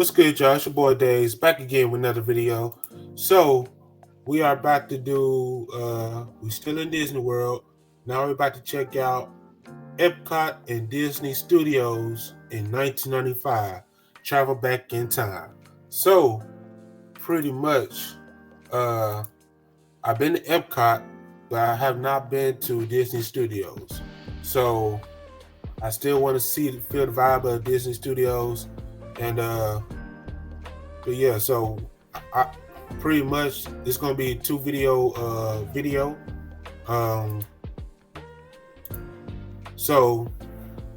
What's good, y'all? It's your boy Days back again with another video. So we are about to do we still in Disney World. Now we're about to check out Epcot and Disney Studios in 1995. Travel back in time. So pretty much I've been to Epcot, but I have not been to Disney Studios. So I still want to feel the vibe of Disney Studios and but yeah, so I pretty much it's gonna be two video. Um so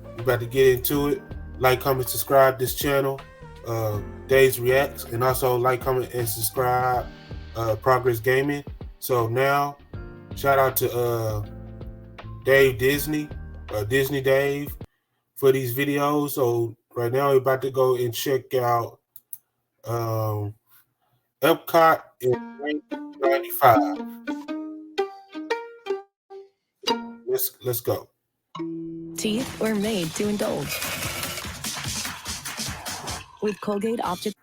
we're about to get into it. Like, comment, subscribe this channel, Days Reacts, and also like, comment, and subscribe Progress Gaming. So now shout out to Dave Disney, Disney Dave for these videos. So right now we're about to go and check out Epcot in 1995. Let's go. Teeth were made to indulge. With Colgate Optic.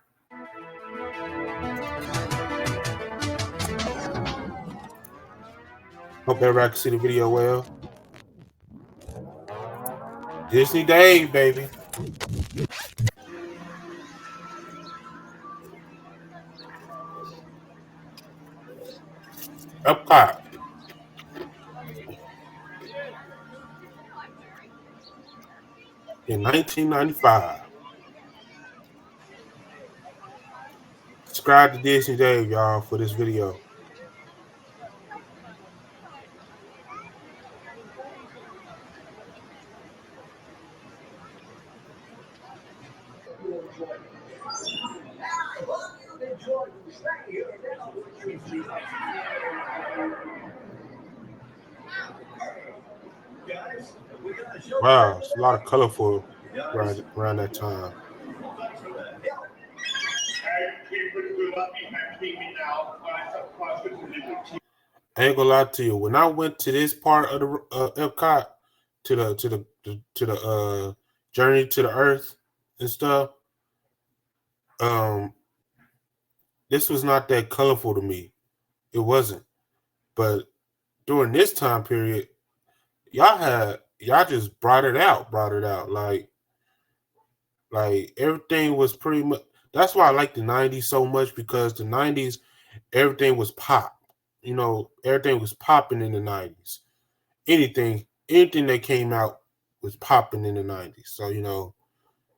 Hope everybody can see the video well. Disney Dave, baby. Epcot. In 1995. Subscribe to Disney Dave, y'all, for this video. Wow, it's a lot of colorful around that time. I ain't gonna lie to you. When I went to this part of the Epcot, to the journey to the Earth and stuff, this was not that colorful to me. It wasn't. But during this time period, y'all just brought it out, like everything was pretty much. That's why I like the 90s so much, because the 90s everything was pop. You know, everything was popping in the 90s. Anything that came out was popping in the 90s. So,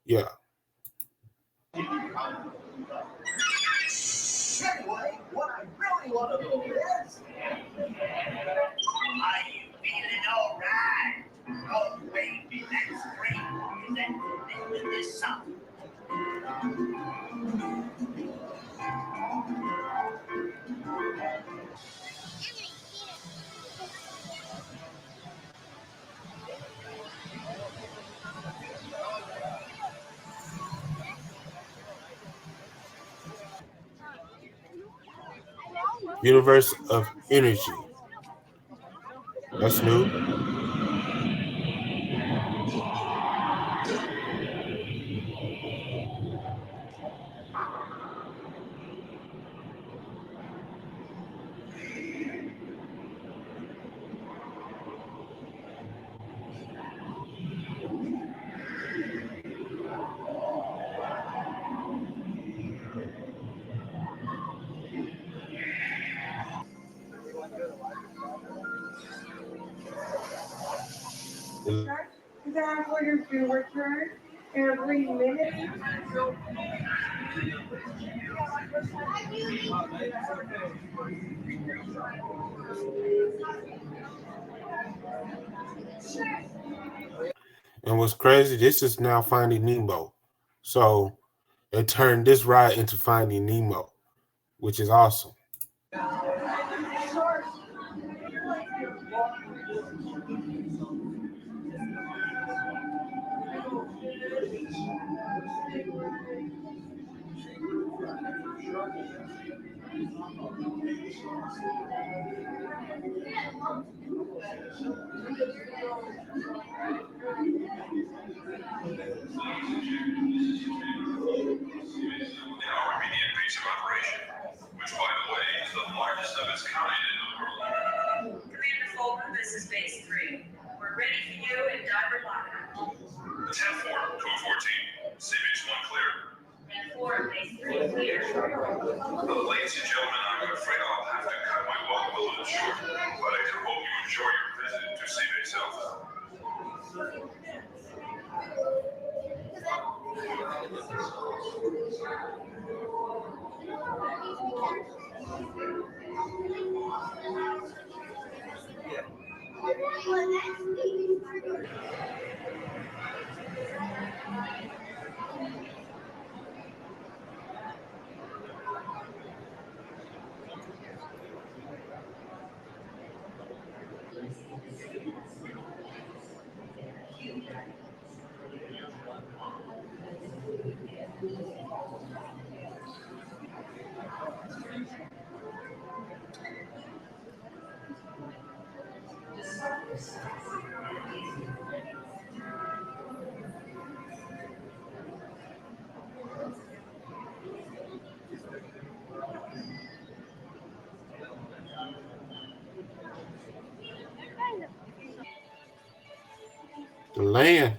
yeah. Anyway, what I really want to know is, are you feeling all right? Oh, baby, that's great. Is that the name of this song? Universe of Energy. That's new. That for your food return every minute. And what's crazy, this is now Finding Nemo. So they turned this ride into Finding Nemo, which is awesome. 10-4, code 14. CBH1 clear. 10-4, base 3 clear. Ladies and gentlemen, I'm afraid I'll have to cut my welcome a little short, but I do hope you enjoy your visit to CBH Health. The land.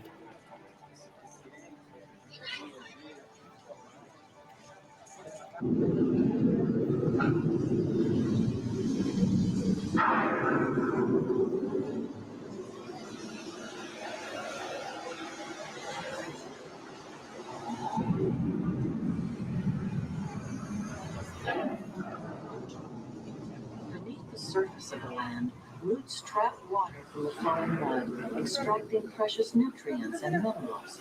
Beneath the surface of the land, roots trap water from the flowing mud, extracting precious nutrients and minerals.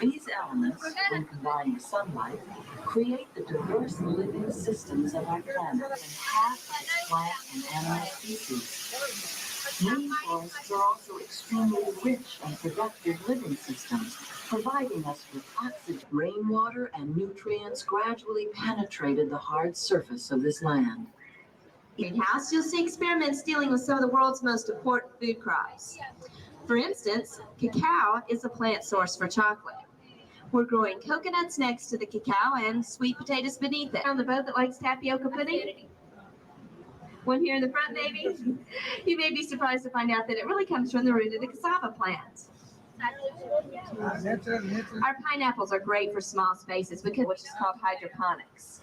These elements, when combined with sunlight, create the diverse living systems of our planet and half of its plant and animal species. Rainforests are also extremely rich and productive living systems, providing us with oxygen. Rainwater and nutrients gradually penetrated the hard surface of this land. Greenhouse, you'll see experiments dealing with some of the world's most important food crops. For instance, cacao is a plant source for chocolate. We're growing coconuts next to the cacao and sweet potatoes beneath it. On the boat that likes tapioca pudding? One here in the front, maybe? You may be surprised to find out that it really comes from the root of the cassava plant. Our pineapples are great for small spaces because which is called hydroponics.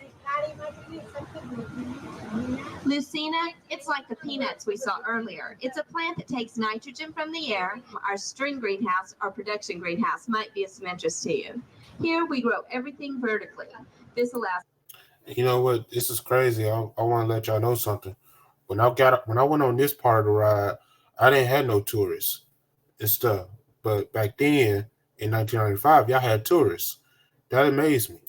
Lucina, it's like the peanuts we saw earlier. It's a plant that takes nitrogen from the air. Our string greenhouse or production greenhouse might be of some interest to you. Here we grow everything vertically. This allows. You know what? This is crazy. I want to let y'all know something. When I went on this part of the ride, I didn't have no tourists and stuff. But back then, in 1995, y'all had tourists. That amazed me.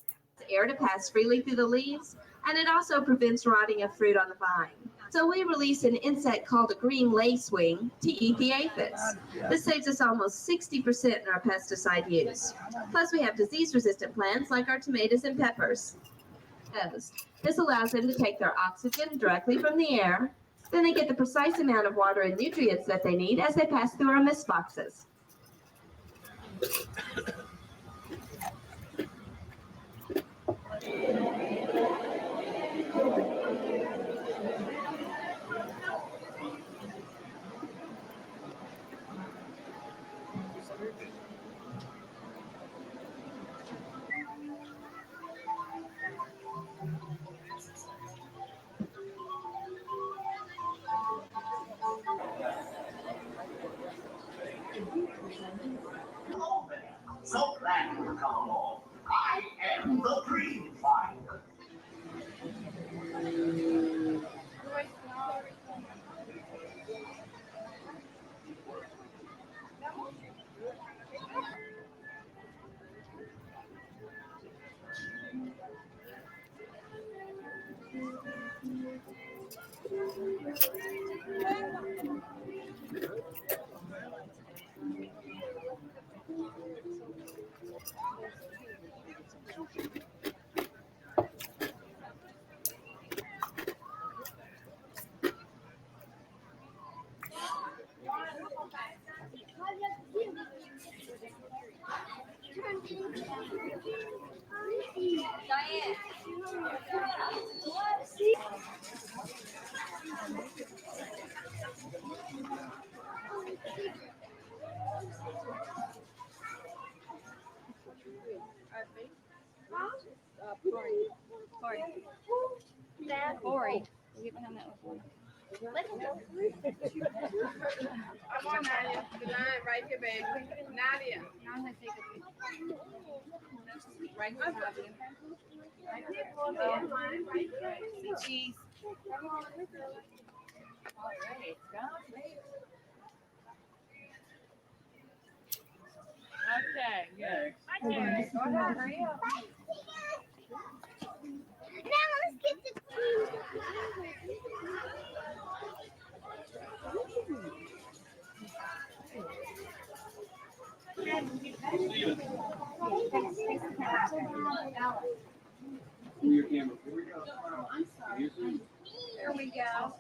Air to pass freely through the leaves, and it also prevents rotting of fruit on the vine. So we release an insect called a green lacewing to eat the aphids. This saves us almost 60% in our pesticide use. Plus we have disease-resistant plants like our tomatoes and peppers. This allows them to take their oxygen directly from the air. Then they get the precise amount of water and nutrients that they need as they pass through our mist boxes. So glad you come along. I am the green finder. Corey. Get behind that one. Come on, Nadia. The line right here, baby. Nadia. Now I'm going to take a picture. Right here, Nadia. See cheese. Okay, good. Go ahead, hurry up. Now let's get the Your camera. Here we go. There we go.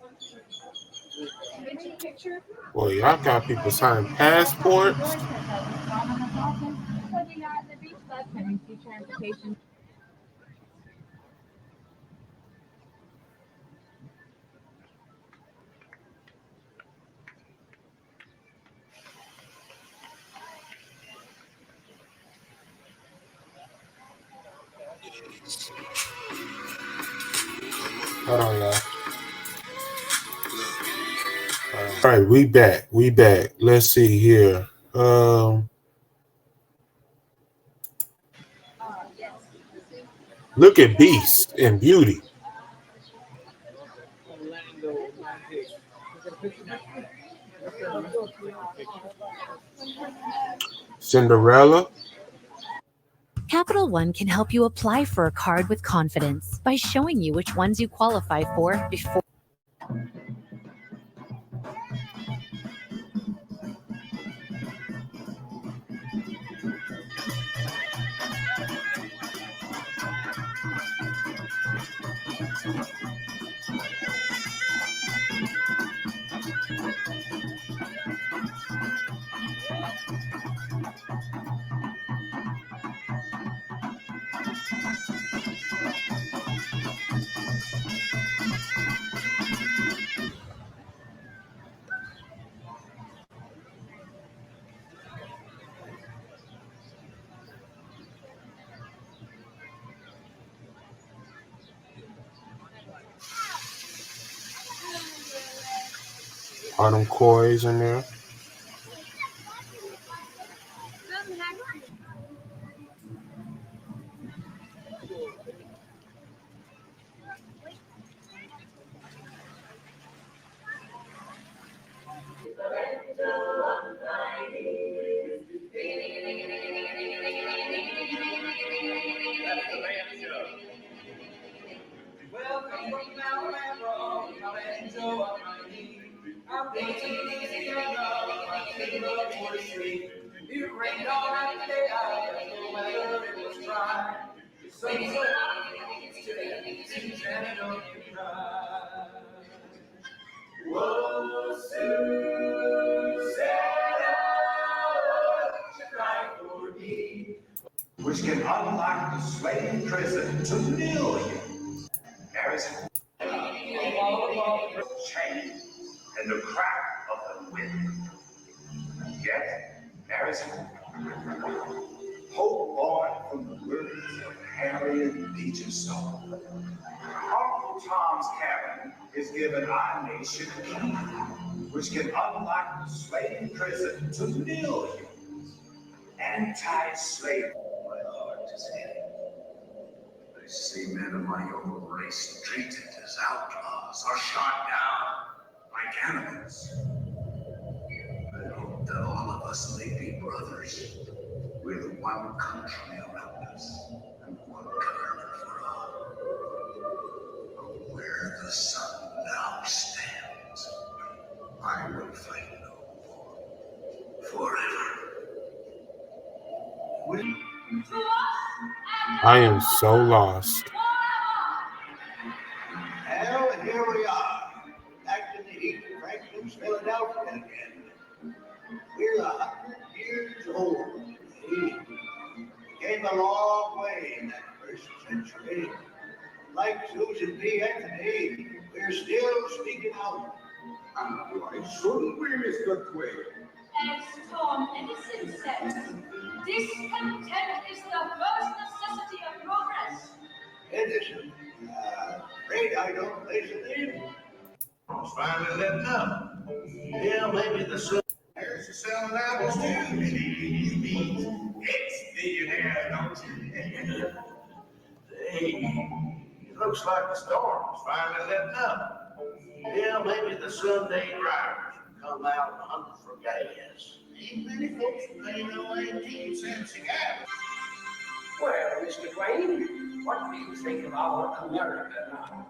Get your picture. Boy, y'all got people signing passports. Hold on, y'all. All right, we back. Let's see here. Look at Beast and Beauty. Cinderella. Capital One can help you apply for a card with confidence by showing you which ones you qualify for before. All them Coys in there. Which can unlock the slave prison to millions. There is change in the crack of the whip. Yet, there is hope born from the words of Harriet Beecher Stowe. Uncle Tom's Cabin is giving our nation a key, which can unlock the slave prison to millions. Anti-slave. My heart is heavy. I see men of my own race treated as outlaws or shot down by cannibals. I hope that all of us may be brothers with one country around us and one government for all. Where the sun now stands, I will fight no more forever. I am so lost. Well, here we are, back in the heat of Franklin's Philadelphia again. We're 100 years old. We came a long way in that first century. Like Susan B. Anthony, we're still speaking out. And why shouldn't we, Mr. Quaid? As Tom Edison said, discontent is the first necessity of progress. Edison, It's finally letting up. Yeah, maybe the sun. There's the selling apples too. You mean ex-millionaires, don't you? Hey, it looks like the storm's finally letting up. Yeah, maybe the Sunday drivers will come out and hunt for gas. Ain't many folks paying no 18 cents a gallon. Well, Mr. Twain, what do you think of our America now?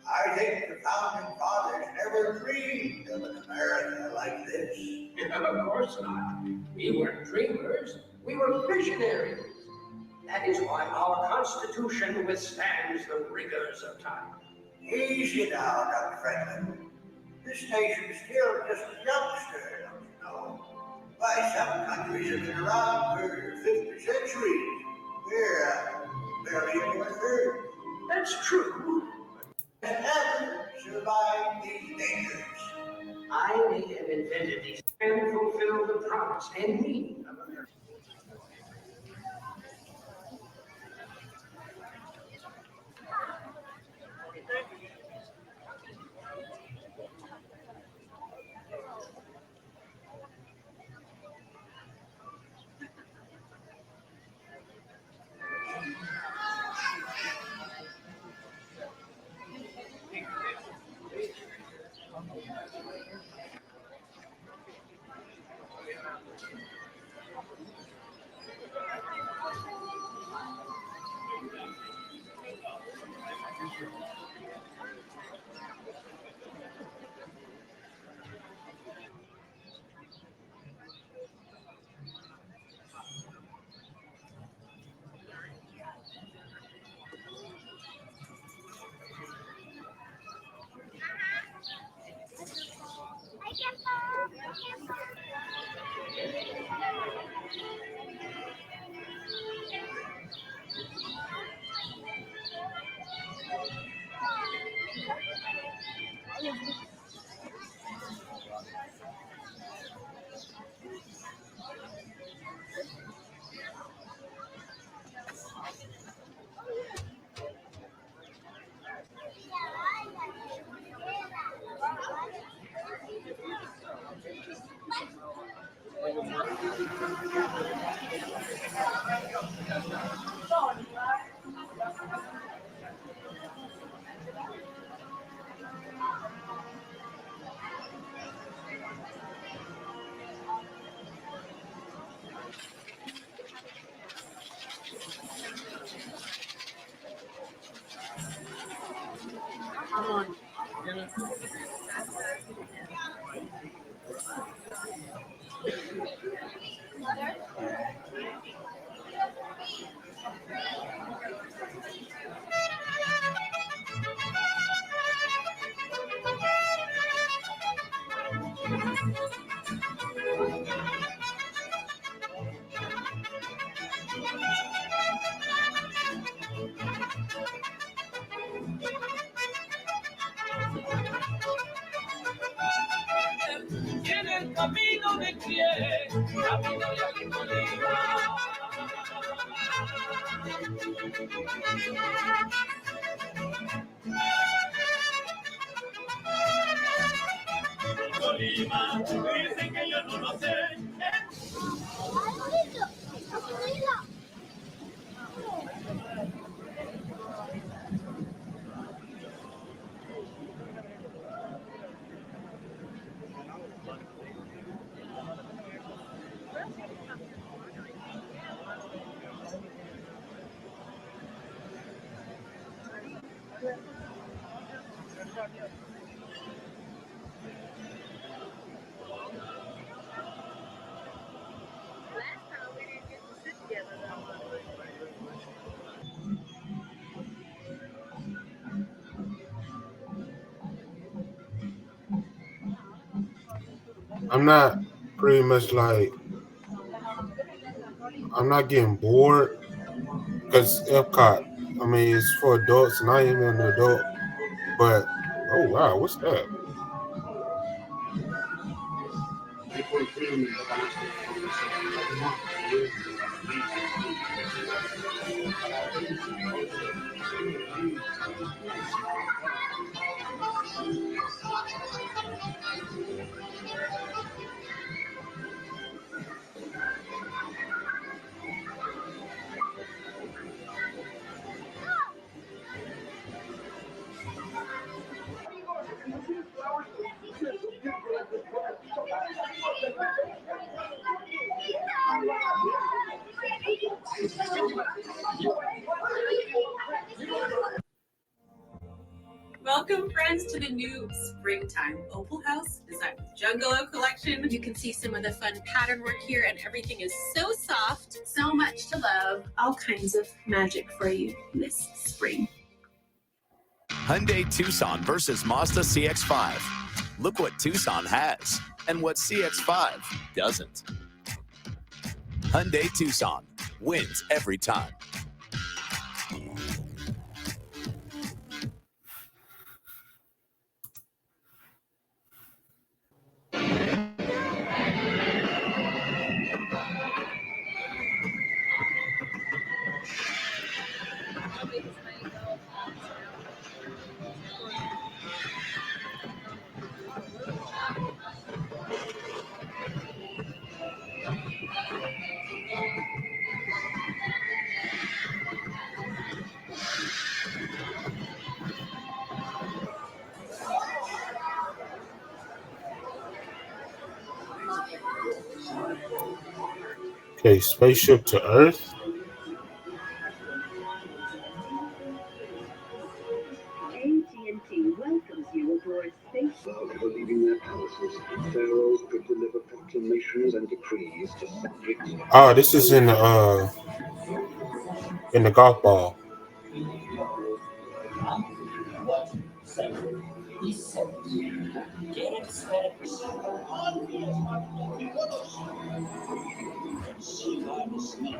I think the founding fathers never dreamed of an America like this. Of course not. We weren't dreamers. We were visionaries. That is why our Constitution withstands the rigors of time. Easy now, Dr. Franklin. This nation's still just a youngster, don't you know? Why, some countries have been around for 50 centuries. We're barely in the third. That's true. Never survived these dangers. I may have invented these and fulfill the promise and meaning of America. Camino de pie, camino de Colima. Colima, dicen que yo no lo sé. I'm not pretty much like I'm not getting bored because Epcot. I mean, it's for adults, and I am an adult. But oh wow, what's that? Welcome, friends, to the new Springtime Opal House Design Juggalo collection. You can see some of the fun pattern work here, and everything is so soft, so much to love. All kinds of magic for you this spring. Hyundai Tucson versus Mazda CX-5. Look what Tucson has and what CX-5 doesn't. Hyundai Tucson wins every time. Okay, spaceship to Earth. AT&T welcomes you aboard Space. Before leaving their palaces, pharaohs could deliver proclamations and decrees to subjects. Oh, this is in the golf ball.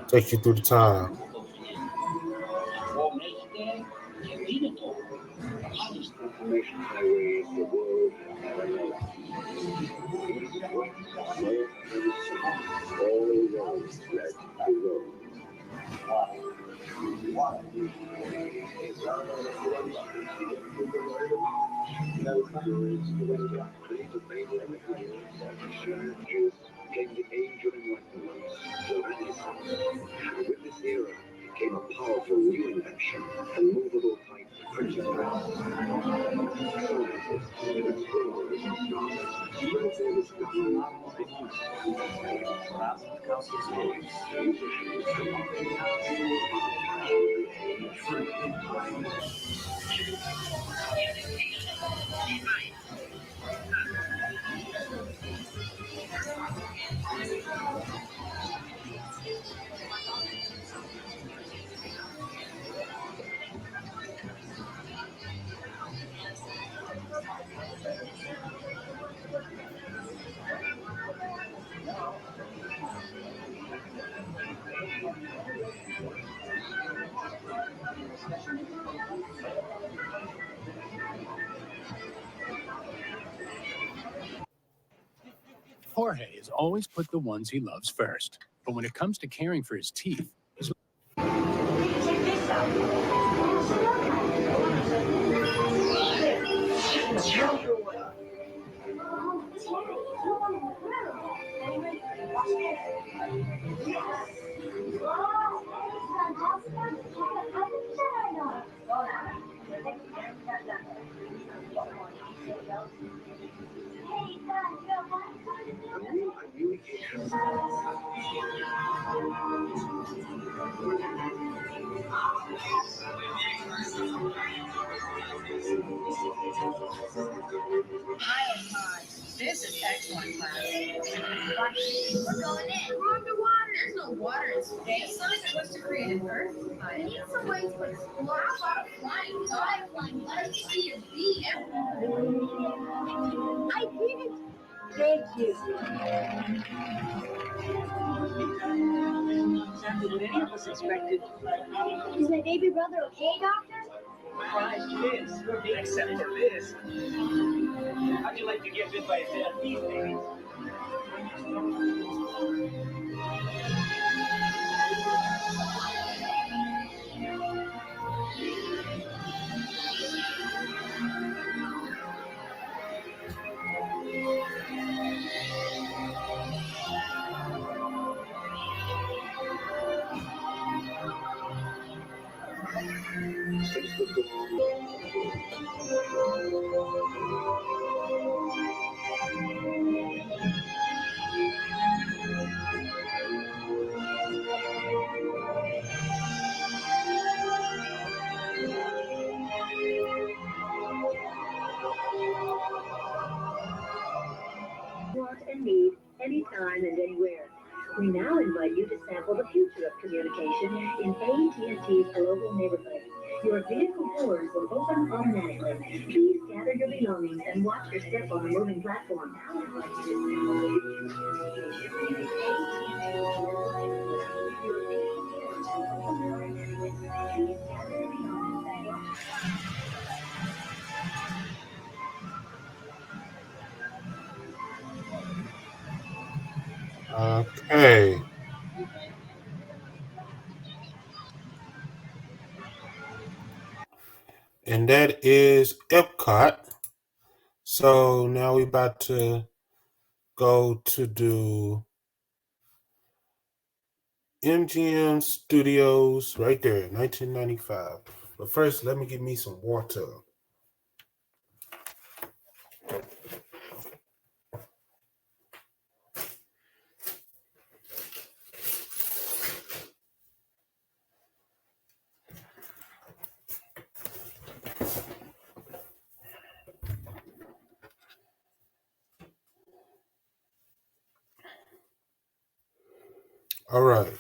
Take you through the time. Information highways the world has never known. East, west, north, and south, all roads led to Rome. Came the age of enlightenment, the Renaissance. And with this era came a powerful new invention, a movable type printing press. Scientists and explorers spread their discoveries Jorge has always put the ones he loves first. But when it comes to caring for his teeth, This is excellent class. We're going in. We're underwater. There's no water in space. Science was to create an Earth. I need some way to explore. How about a flying dog, flying letters, C and B? I did it! Thank you. Sadly, than any of us expected. Is my baby brother okay, Doctor? Surprised this, except for this. How'd you like to get bit by a dead bee, baby? Want and need anytime and anywhere. We now invite you to sample the future of communication in AT&T's global neighborhood. Your vehicle doors will open automatically. Please gather your belongings and watch your step on the moving platform. Okay. And that is Epcot. So now we're about to go to do MGM Studios right there, 1995. But first, let me get me some water. All right.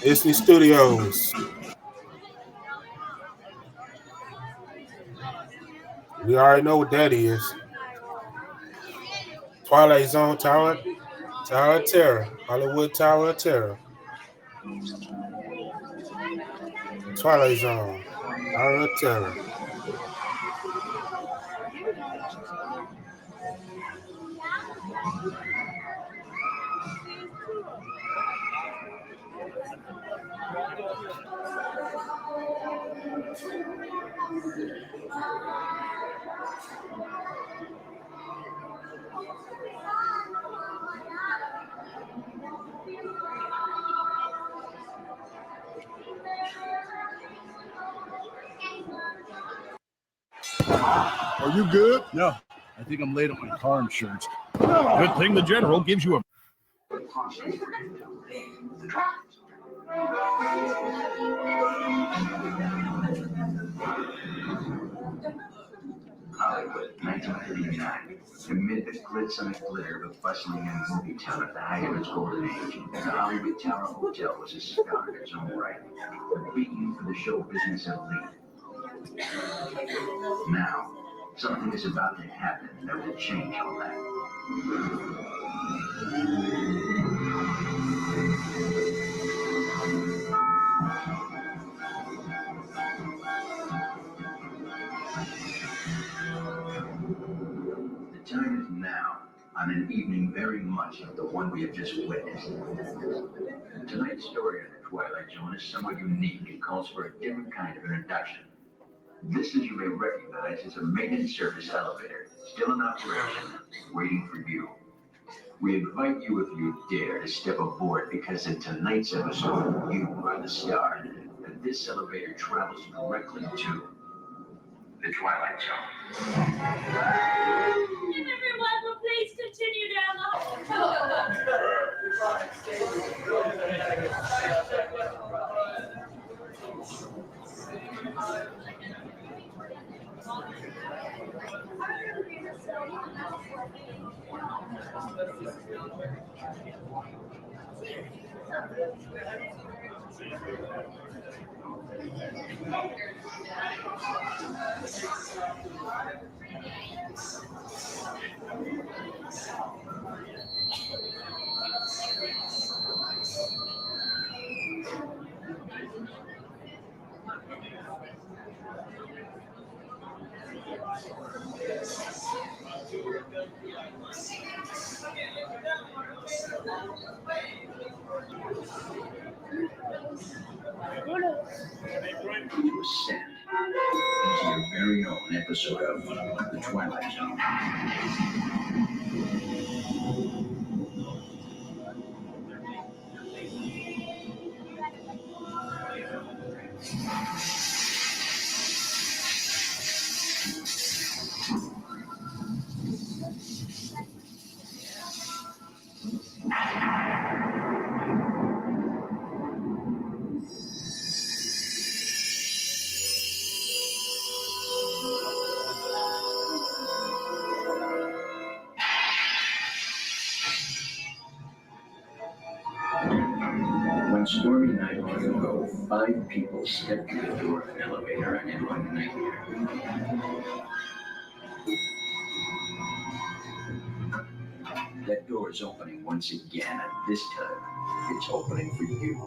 Disney Studios. We already know what that is. Twilight Zone, Tower of Terror, Hollywood Tower of Terror, Twilight Zone, Tower of Terror. Are you good? No, I think I'm late on my car insurance. Good thing the general gives you a. Hollywood, 1939. Amid the glitz and the glitter of a bustling young movie town at the height of its golden age, the Hollywood Tower Hotel was a star in its own right, a beacon for the show business elite. Now, something is about to happen that will change all that. The time is now, on an evening very much like the one we have just witnessed. Tonight's story in the Twilight Zone is somewhat unique and calls for a different kind of introduction. This, as you may recognize, is a maintenance service elevator, still in operation, waiting for you. We invite you, if you dare, to step aboard because in tonight's episode, you are the star, and this elevator travels directly to the Twilight Zone. If everyone will please continue down You ascend into your very own episode of The Twilight Zone. One stormy night long ago, 5 people stepped through the door of an elevator and into a nightmare. That door is opening once again, and this time, it's opening for you.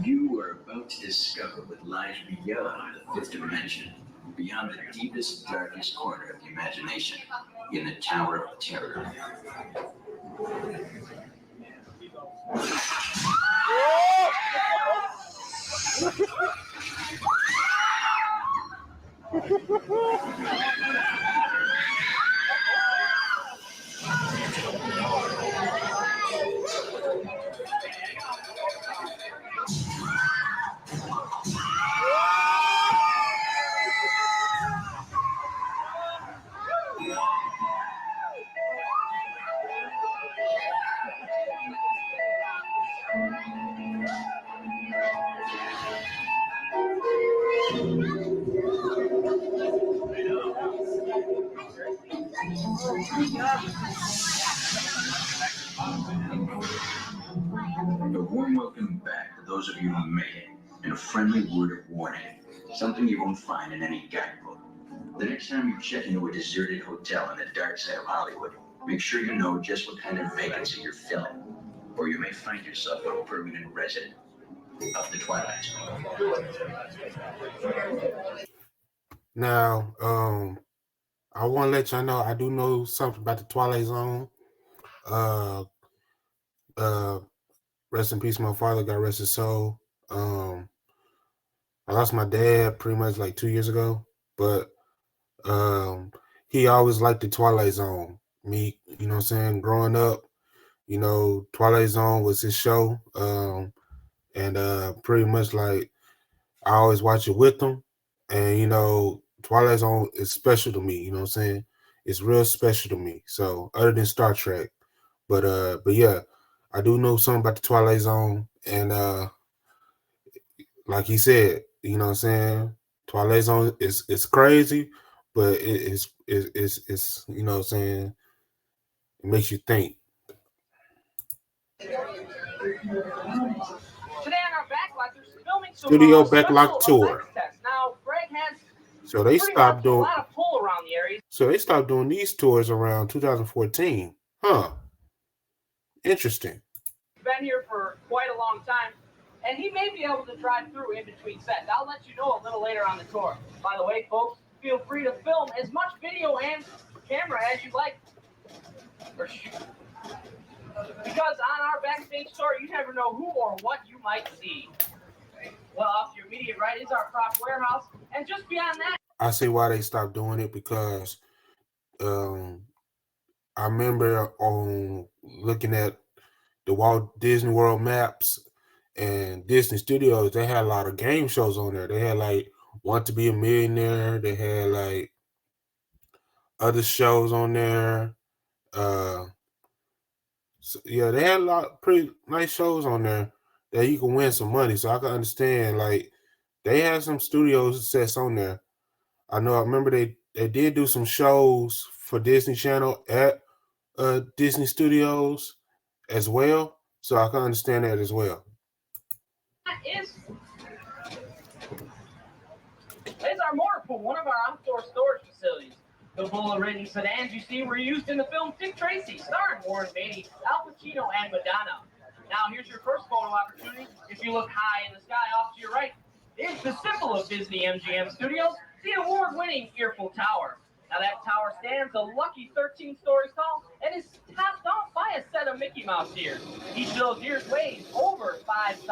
You are about to discover what lies beyond the fifth dimension, beyond the deepest, darkest corner of the imagination, in the Tower of Terror. A warm welcome back to those of you who made it, and a friendly word of warning. Something you won't find in any guidebook. The next time you check into a deserted hotel on the dark side of Hollywood, make sure you know just what kind of vacancy you're filling, or you may find yourself a permanent resident of the Twilight Zone. Now, I want to let y'all know I do know something about the Twilight Zone. Uh, Rest in peace, my father. God rest his soul. I lost my dad pretty much like 2 years ago, but he always liked the Twilight Zone. Me, you know what I'm saying? Growing up, Twilight Zone was his show. And pretty much like I always watch it with him. And Twilight Zone is special to me, you know what I'm saying? It's real special to me. So other than Star Trek. But yeah, I do know something about the Twilight Zone. And like he said, you know what I'm saying? Twilight Zone is crazy, but it's you know what I'm saying, it makes you think. Today on our backlot, there's filming Studio some Backlot Tour. test. Now, Greg has So they pretty stopped much doing a lot of pull around the area. So they stopped doing these tours around 2014. Huh. Interesting. Been here for quite a long time, and he may be able to drive through in between sets. I'll let you know a little later on the tour. By the way, folks, feel free to film as much video and camera as you'd like. Or shoot. Because on our backstage tour, you never know who or what you might see. Well, off to your immediate right is our prop warehouse, and just beyond that, I see why they stopped doing it, because I remember on looking at the Walt Disney World maps and Disney Studios, they had a lot of game shows on there. They had like Want to Be a Millionaire. They had like other shows on there. So, yeah, they had a lot of pretty nice shows on there that you can win some money. So I can understand, like, they had some studios sets on there. I remember they they did do some shows for Disney Channel at Disney Studios as well, so I can understand that as well. Is our motor pool, one of our outdoor storage facilities. The bullet-ridden sedans you see were used in the film Dick Tracy, starring Warren Beatty, Al Pacino, and Madonna. Now, here's your first photo opportunity. If you look high in the sky off to your right, is the symbol of Disney MGM Studios, the award-winning Eiffel Tower. Now, that tower stands a lucky 13 stories tall and is topped off by a set of Mickey Mouse ears. Each of those ears weighs over 5,000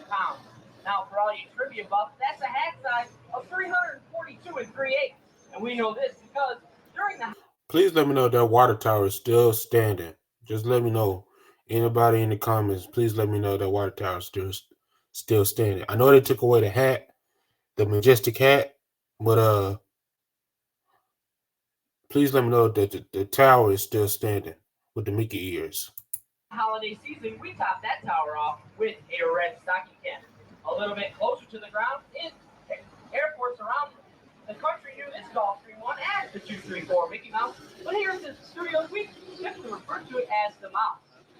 pounds. Now, for all you trivia buffs, that's a hat size of 342 3/8. And we know this because during the... Please let me know that water tower is still standing. Just let me know. Anybody in the comments, please let me know that water tower is still standing. I know they took away the hat, the majestic hat, but please let me know that the tower is still standing with the Mickey ears. holiday season, we top that tower off with a red stocking cap. A little bit closer to the ground is airports around the country knew this Gulfstream one as the 234 Mickey Mouse, but here at the studios, we simply refer to it as the Mouse.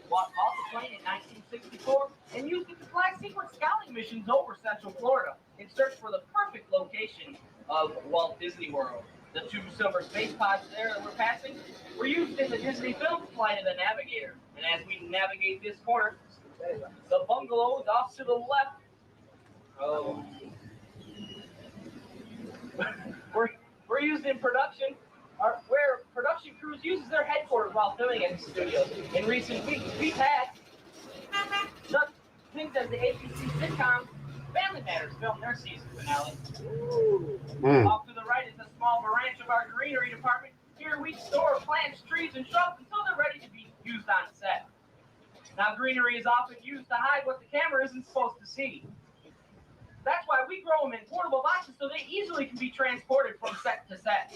Bought off the plane in 1964 and used it to fly secret scouting missions over Central Florida in search for the perfect location of Walt Disney World. The two silver space pods there that we're passing were used in the Disney film Flight of the Navigator. And as we navigate this corner, the bungalow is off to the left. We're used in production, where production crews uses their headquarters while filming at the studios. In recent weeks, we've had such things as the ABC sitcom Family Matters film their season finale. Off to the right is a small branch of our greenery department. Here we store plants, trees, and shrubs until they're ready to be used on set. Now, greenery is often used to hide what the camera isn't supposed to see. That's why we grow them in portable boxes so they easily can be transported from set to set.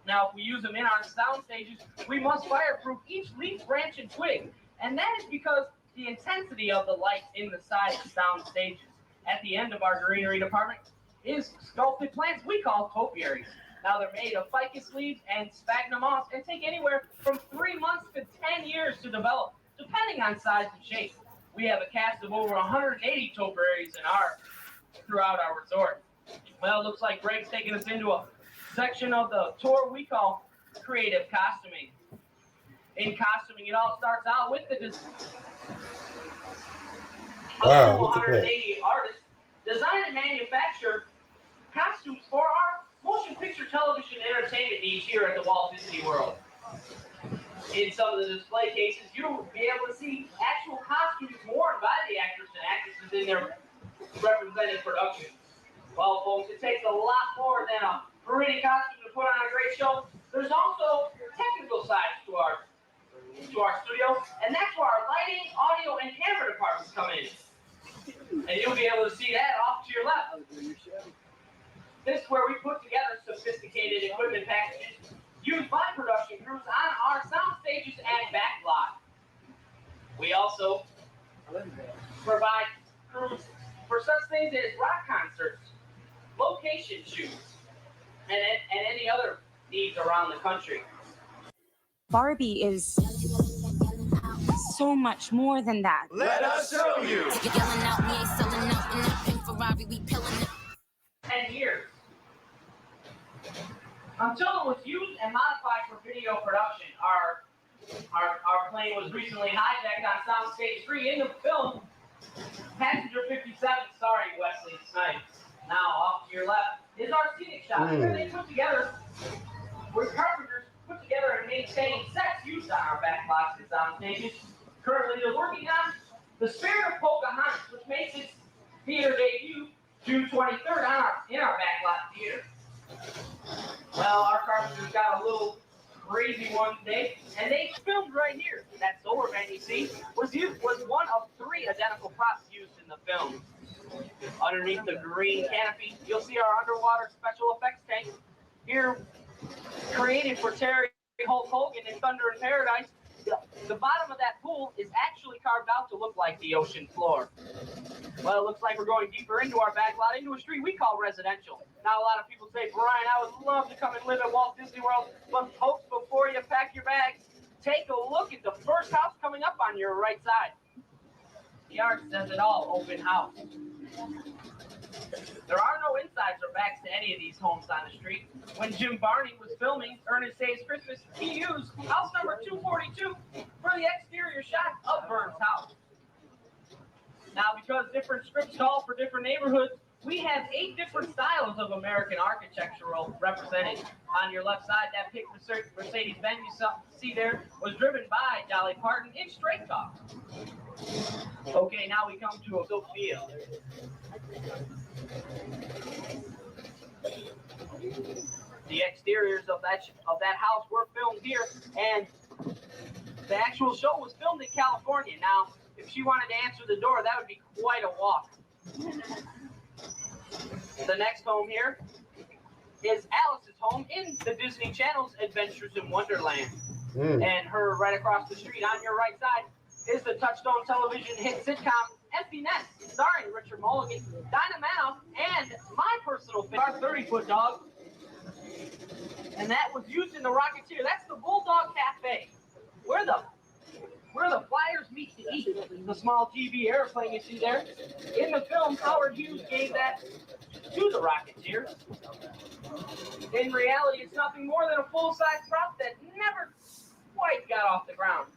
Now, if we use them in our sound stages, we must fireproof each leaf, branch, and twig. And that is because the intensity of the light in the side of sound stages. At the end of our greenery department is sculpted plants we call topiaries. Now, they're made of ficus leaves and sphagnum moss and take anywhere from 3 months to 10 years to develop, depending on size and shape. We have a cast of over 180 topiaries throughout our resort. Well, it looks like Greg's taking us into a section of the tour we call creative costuming. In costuming, it all starts out with the Wow, look at that. 180 artists design and manufacture costumes for our motion picture, television, and entertainment needs here at the Walt Disney World. In some of the display cases, you'll be able to see actual costumes worn by the actors and actresses in their represented production. Well, folks, it takes a lot more than a pretty costume to put on a great show. There's also technical sides to our studio, and that's where our lighting, audio, and camera departments come in. And you'll be able to see that off to your left. This is where we put together sophisticated equipment packages used by production crews on our sound stages and back lot. We also provide crews for such things as rock concerts, location shoots, and any other needs around the country. Barbie is so much more than that. Let us show you. 10 years. Until it was used and modified for video production, our plane was recently hijacked on Soundstage 3 in the film Passenger 57, sorry, Wesley Snipes. Now, off to your left is our scenic shop, where they where carpenters put together and maintain sets used on our backlots and sound stages. Currently, they're working on The Spirit of Pocahontas, which makes its theater debut June 23rd in our backlot theater. Well, our carpenters got a little crazy one day, and they filmed right here. That solar vent you see was one of 3 identical props used in the film. Underneath the green canopy, you'll see our underwater special effects tank. Here, created for Terry Hulk Hogan in Thunder in Paradise, the bottom of that pool is actually carved out to look like the ocean floor. Well, it looks like we're going deeper into our back lot, into a street we call residential. Now, a lot of people say, Brian, I would love to come and live at Walt Disney World, but folks, before you pack your bags, take a look at the first house coming up on your right side. The art says it all, open house. There are no insides or backs to any of these homes on the street. When Jim Varney was filming Ernest Saves Christmas, he used house number 242 for the exterior shot of Burns' house. Now, because different scripts call for different neighborhoods, we have 8 different styles of American architectural represented. On your left side, that pink Mercedes-Benz you see there was driven by Dolly Parton in straight talk. Okay, now we come to a Sophia. The exteriors of that house were filmed here, and the actual show was filmed in California. Now, if she wanted to answer the door, that would be quite a walk. The next home here is Alice's home in the Disney Channel's Adventures in Wonderland. And her right across the street on your right side is the Touchstone television hit sitcom Empty Nest, starring Richard Mulligan, Dinah Manoff, and my personal favorite, our 30-foot dog. And that was used in the Rocketeer. That's the Bulldog Cafe. Where the flyers meet to eat. The small TV airplane you see there. In the film, Howard Hughes gave that to the Rocketeer. In reality, it's nothing more than a full-size prop that never quite got off the ground.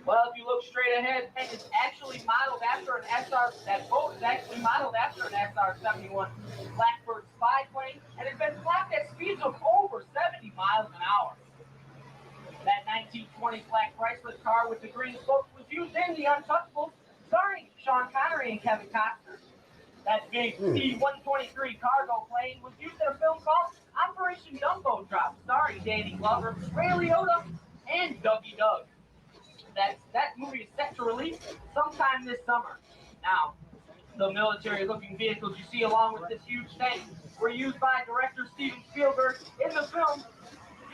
Well, if you look straight ahead, it's actually modeled after an SR. That boat is actually modeled after an SR-71 Blackbird spy plane, and it's been flapped at speeds of over 70 miles an hour. That 1920 black Chrysler car with the green spokes was used in The Untouchables, starring Sean Connery and Kevin Costner. That big C-123 cargo plane was used in a film called Operation Dumbo Drop, starring Danny Glover, Ray Liotta, and Dougie Doug. That movie is set to release sometime this summer. Now, the military-looking vehicles you see along with this huge tank were used by director Steven Spielberg in the film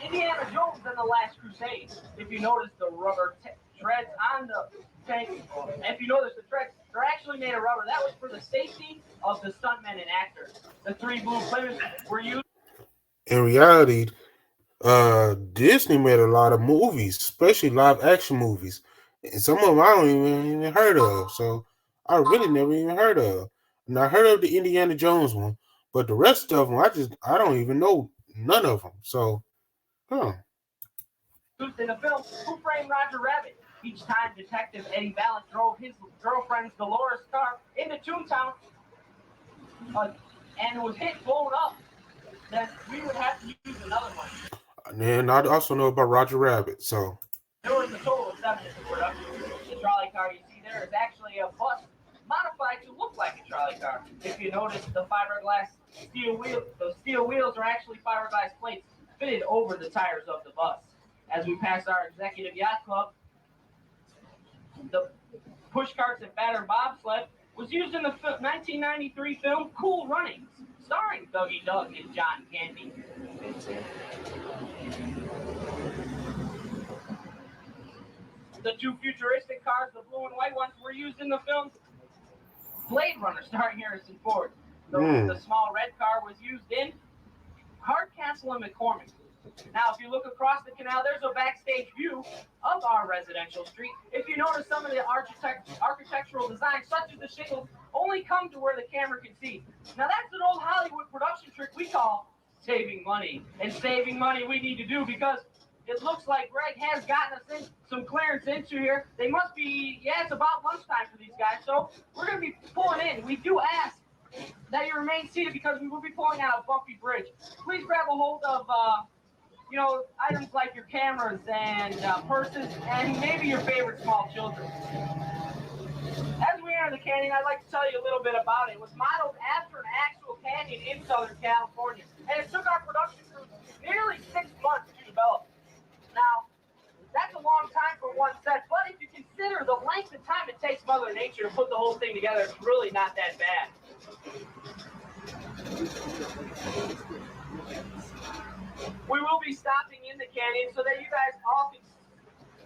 Indiana Jones and the Last Crusade. If you notice the rubber treads on the tank, if you notice the treads, they're actually made of rubber. That was for the safety of the stuntmen and actors. The 3 blue Plymouths were used. In reality, Disney made a lot of movies, especially live action movies, and some of them I don't even heard of. So I really never even heard of. And I heard of the Indiana Jones one, but the rest of them I don't even know none of them. So, Used in the film Who Framed Roger Rabbit. Each time Detective Eddie Valent drove his girlfriend's Dolores car into Toontown and was blown up, then we would have to use another one. And I also know about Roger Rabbit. So there was a total of 7 in the production. The trolley car you see there is actually a bus modified to look like a trolley car. If you notice, the steel wheels are actually fiberglass plates fitted over the tires of the bus. As we pass our executive yacht club, the push carts and battered bobsled was used in the 1993 film Cool Runnings, starring Dougie Doug and John Candy. The 2 futuristic cars, the blue and white ones, were used in the film Blade Runner, starring Harrison Ford. The small red car was used in Hardcastle and McCormick. Now, if you look across the canal, there's a backstage view of our residential street. If you notice, some of the architectural designs, such as the shingles, only come to where the camera can see. Now, that's an old Hollywood production trick we call saving money. And saving money we need to do because it looks like Greg has gotten us in some clearance into here. They must be, it's about lunchtime for these guys. So we're going to be pulling in. We do ask that you remain seated because we will be pulling out a bumpy bridge. Please grab a hold of items like your cameras and purses and maybe your favorite small children. As we enter the canyon, I'd like to tell you a little bit about it. It was modeled after an actual canyon in Southern California, and it took our production crew nearly 6 months to develop. Now, that's a long time for one set, but if you consider the length of time it takes Mother Nature to put the whole thing together, it's really not that bad. We will be stopping in the canyon so that you guys all can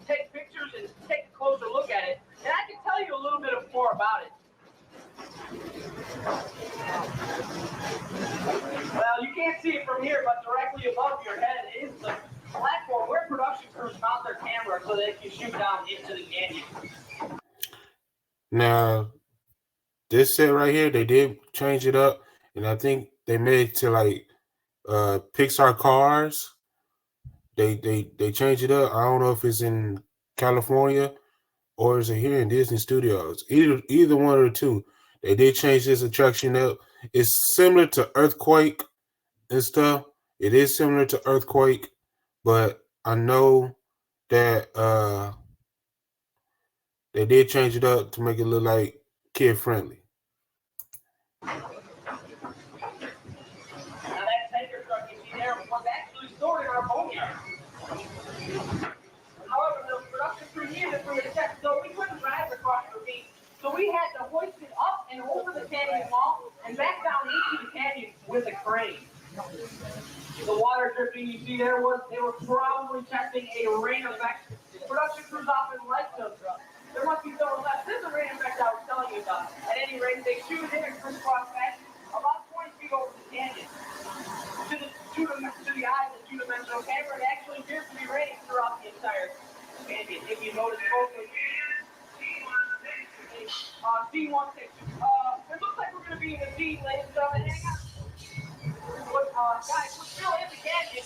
take pictures and take a closer look at it. And I can tell you a little bit more about it. Well, you can't see it from here, but directly above your head is the platform where production crews mount their camera so they can shoot down into the canyon. Now, this set right here, they did change it up, and I think they made it to like Pixar cars. They changed it up. I don't know if it's in California or is it here in Disney Studios. Either one of the two. They did change this attraction up. It's similar to Earthquake and stuff. It is similar to Earthquake, but I know that they did change it up to make it look like kid friendly. Now that tanker truck you see there was actually stored in our boneyard. However, the production crew needed it for the test, so we couldn't drive across the ravine. So we had to hoist it up and over the canyon wall and back down into the canyon with a crane. The water dripping you see there they were probably testing a rain effect. Production crews often like those drugs. There must be someone left. This is the rain effect I was telling you about. At any rate, they shoot it in a crisscross fashion about 20 feet over the canyon. To the eye of the two-dimensional camera, it actually appears to be raining throughout the entire canyon. If you notice closely, C162. It looks like we're going to be in the D, ladies and gentlemen. Hang on. But, guys, we're still in the canyon.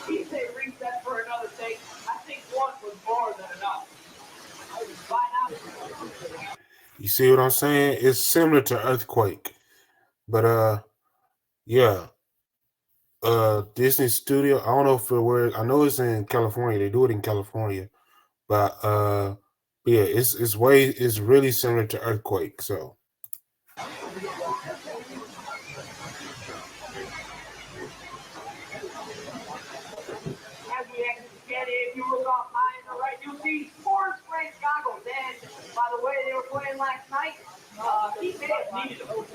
He said reset for another take. I think one was more than enough. You see what I'm saying? It's similar to Earthquake, but yeah. Disney Studio. I don't know if where. I know it's in California. They do it in California, but yeah, it's really similar to Earthquake. So. As we exit the canyon, if you look off high on the right, you'll see four Frank goggles. And by the way, they were playing last night. He may have needed them.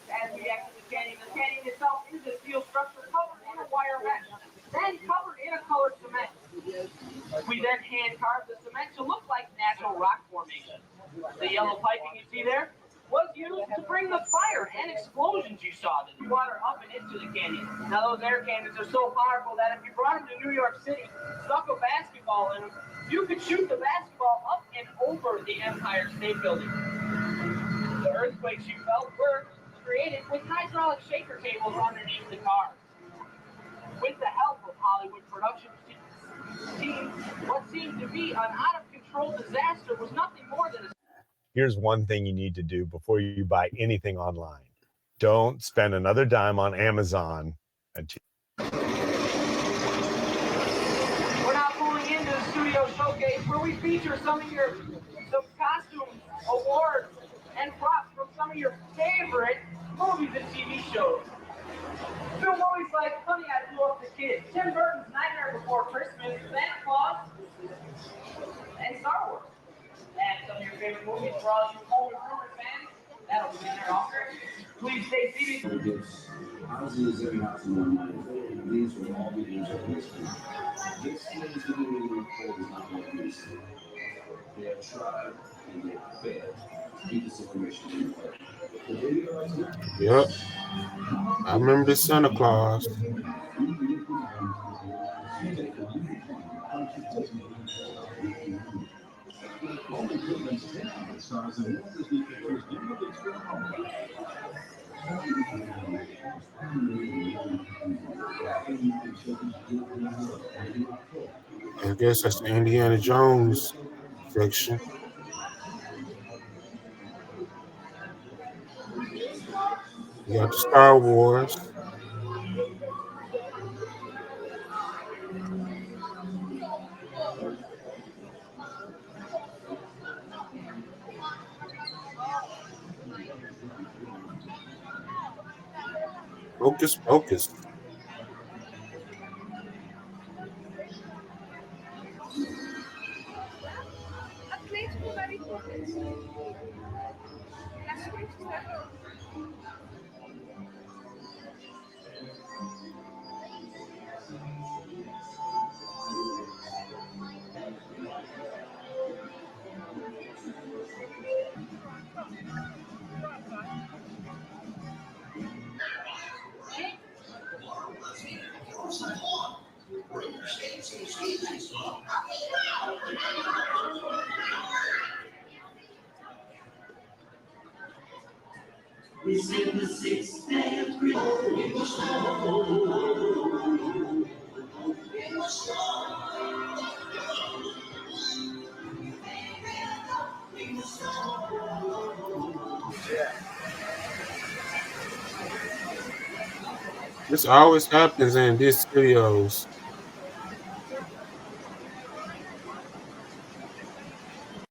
As we exit the canyon itself is a steel structure covered in a wire mesh, then covered in a colored cement. We then hand carved the cement to look like natural rock formation. The yellow piping you see there was used to bring the fire and explosions you saw that the water up and into the canyon. Now those air cannons are so powerful that if you brought them to New York City, stuck a basketball in them, you could shoot the basketball up and over the Empire State Building. The earthquakes you felt were created with hydraulic shaker cables underneath the car. With the help of Hollywood production team, what seemed to be an out-of-control disaster was nothing more than a... Here's one thing you need to do before you buy anything online. Don't spend another dime on Amazon until... We're now pulling into the studio showcase where we feature some costumes, awards, and props from some of your favorite movies and TV shows. Film movies like Honey, I Blew Up the Kid, Tim Burton's Nightmare Before Christmas, Santa Claus, and Star Wars. And some of your favorite movies for all you home improvement fans, that'll be in there also. Please stay seated. Houses is every house in one night. These will all be answered in this week. This is the new report is not what we say. They have tried and they have failed to keep this information in place. Yep. I remember the Santa Claus. I guess that's the Indiana Jones section. You got the Star Wars. Focus, focus. This always happens in these studios.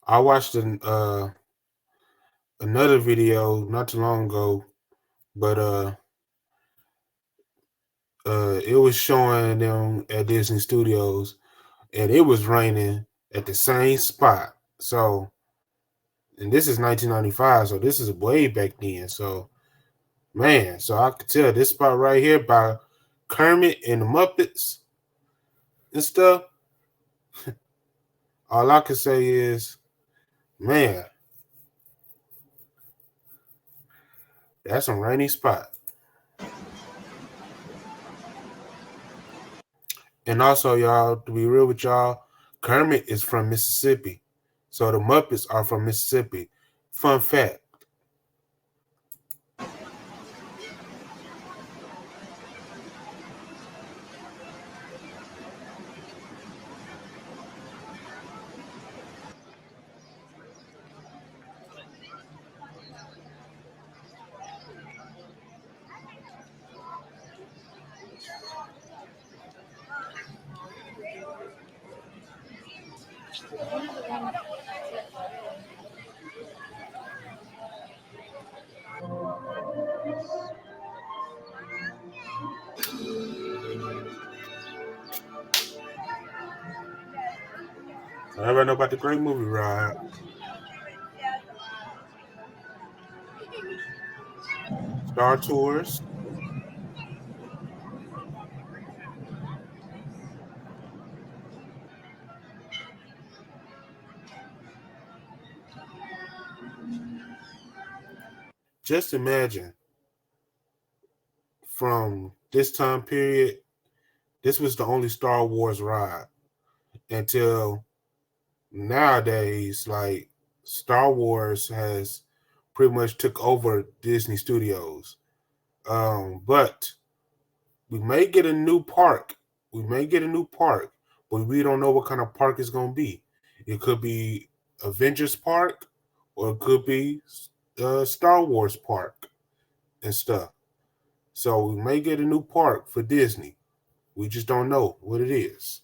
I watched another video not too long ago, but it was showing them at Disney Studios, and it was raining at the same spot. So, and this is 1995, so this is way back then. So, man, so I could tell this spot right here by Kermit and the Muppets and stuff. All I can say is, man, that's a rainy spot. And also, y'all, to be real with y'all, Kermit is from Mississippi. So the Muppets are from Mississippi. Fun fact. Everybody know about the Great Movie Ride. Star Tours. Just imagine from this time period, this was the only Star Wars ride until nowadays, like Star Wars has pretty much took over Disney Studios. But we may get a new park. We may get a new park, but we don't know what kind of park it's going to be. It could be Avengers Park, or it could be Star Wars Park and stuff. So we may get a new park for Disney. We just don't know what it is.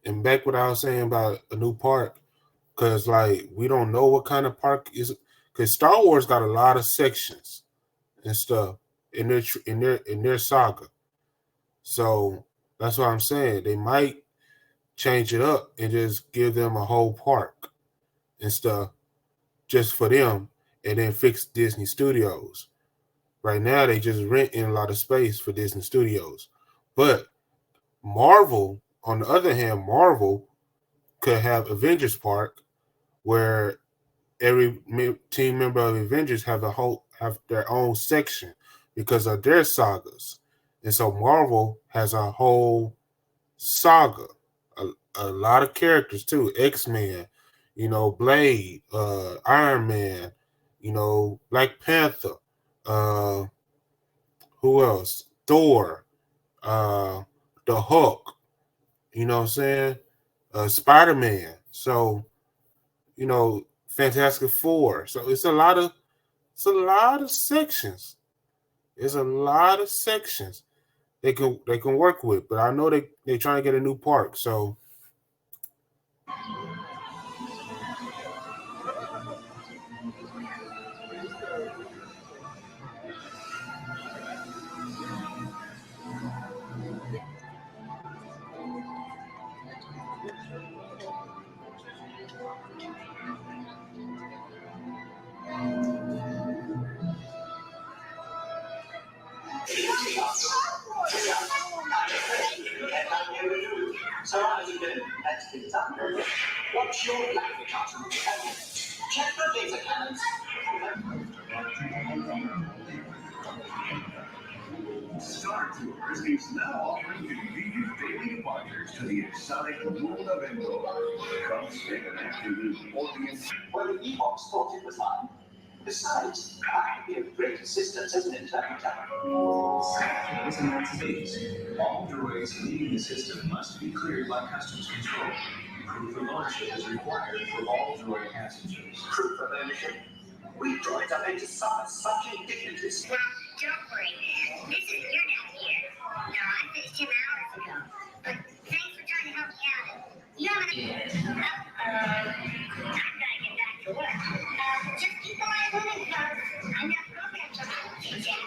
And back what I was saying about a new park, because like we don't know what kind of park is, because Star Wars got a lot of sections and stuff in their saga. So that's what I'm saying. They might change it up and just give them a whole park and stuff just for them, and then fix Disney Studios. Right now, they just rent in a lot of space for Disney Studios. But Marvel, on the other hand, Marvel could have Avengers Park, where every team member of Avengers have their own section because of their sagas, and so Marvel has a whole saga, a lot of characters too. X-Men, Blade, Iron Man, Black Panther, uh, who else? Thor, uh, the Hulk. You know what I'm saying? Spider-Man. So Fantastic Four. So it's a lot of sections. There's a lot of sections they can work with. But I know they trying to get a new park. So So as you been at the time, what's your life account? Check the data cannons. Star Tours is now offering convenient daily departures to the exotic world of Endor. Come spend an afternoon boarding. Well, the Evox thought it was fine. Besides, I can be of great assistance as an interpreter. All droids leaving the system must be cleared by customs control. Proof of ownership is required for all droid passengers. Proof of ownership. We droids are made to suffer such indignities. Well, don't worry, man. You're not here. No, I finished him hours ago. But thanks for trying to help me out. You haven't... I've got to get back to work. Just keep the line moving, folks. I'm not programmed for my future.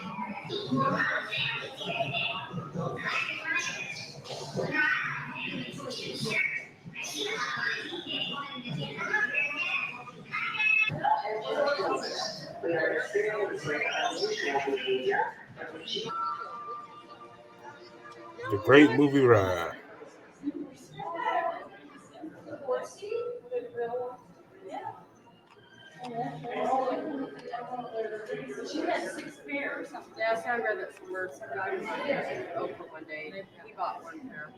the great movie ride. She had 6 pairs. Yeah, Sandra read that somewhere. Oprah one day. He bought 1 pair.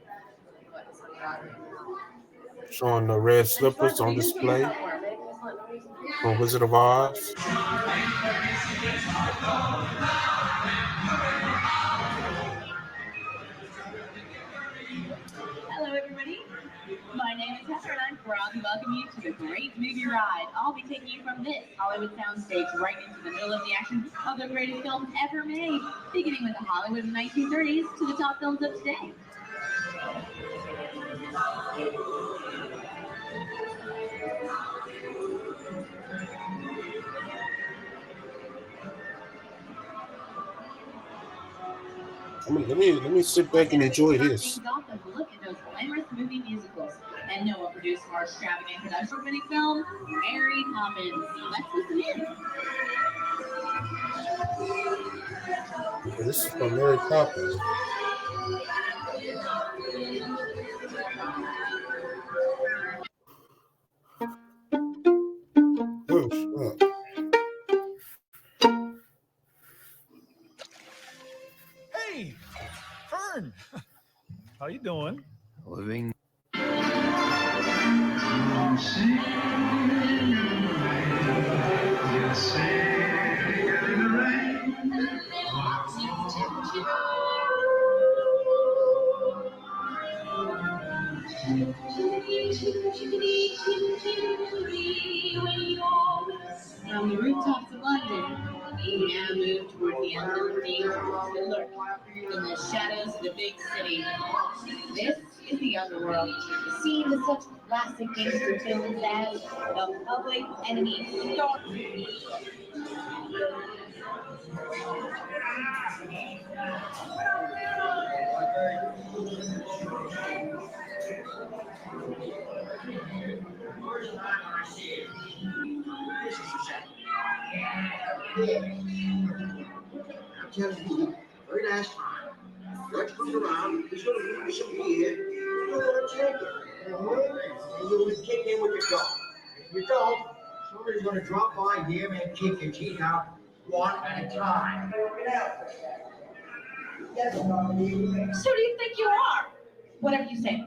Showing the red slippers on display from Wizard of Oz. Hello, everybody. My name is Heather, and I'm proud to welcome you to the Great Movie Ride. I'll be taking you from this Hollywood soundstage right into the middle of the action of the greatest films ever made, beginning with the Hollywood of the 1930s to the top films of today. Let me sit back and enjoy this. Look at those glamorous movie musicals. And no one produced more extravagant production-winning film, Mary Poppins. Let's listen in. Okay, this is from Mary Poppins. Oh, shit. Hey, Fern. How you doing? Living. From the rooftops of London, we now move toward the unknown dangers that lurk in the shadows of the big city. This is the underworld, seen with such classic gangster films as The Public Enemy. I'm telling you, very last time. Let's look around. He's going to leave me some beer. You know what I'm saying? You would kick in with your dog. If you don't, somebody's going to drop by here and kick your teeth out one at a time. So do you think you are? Whatever you say.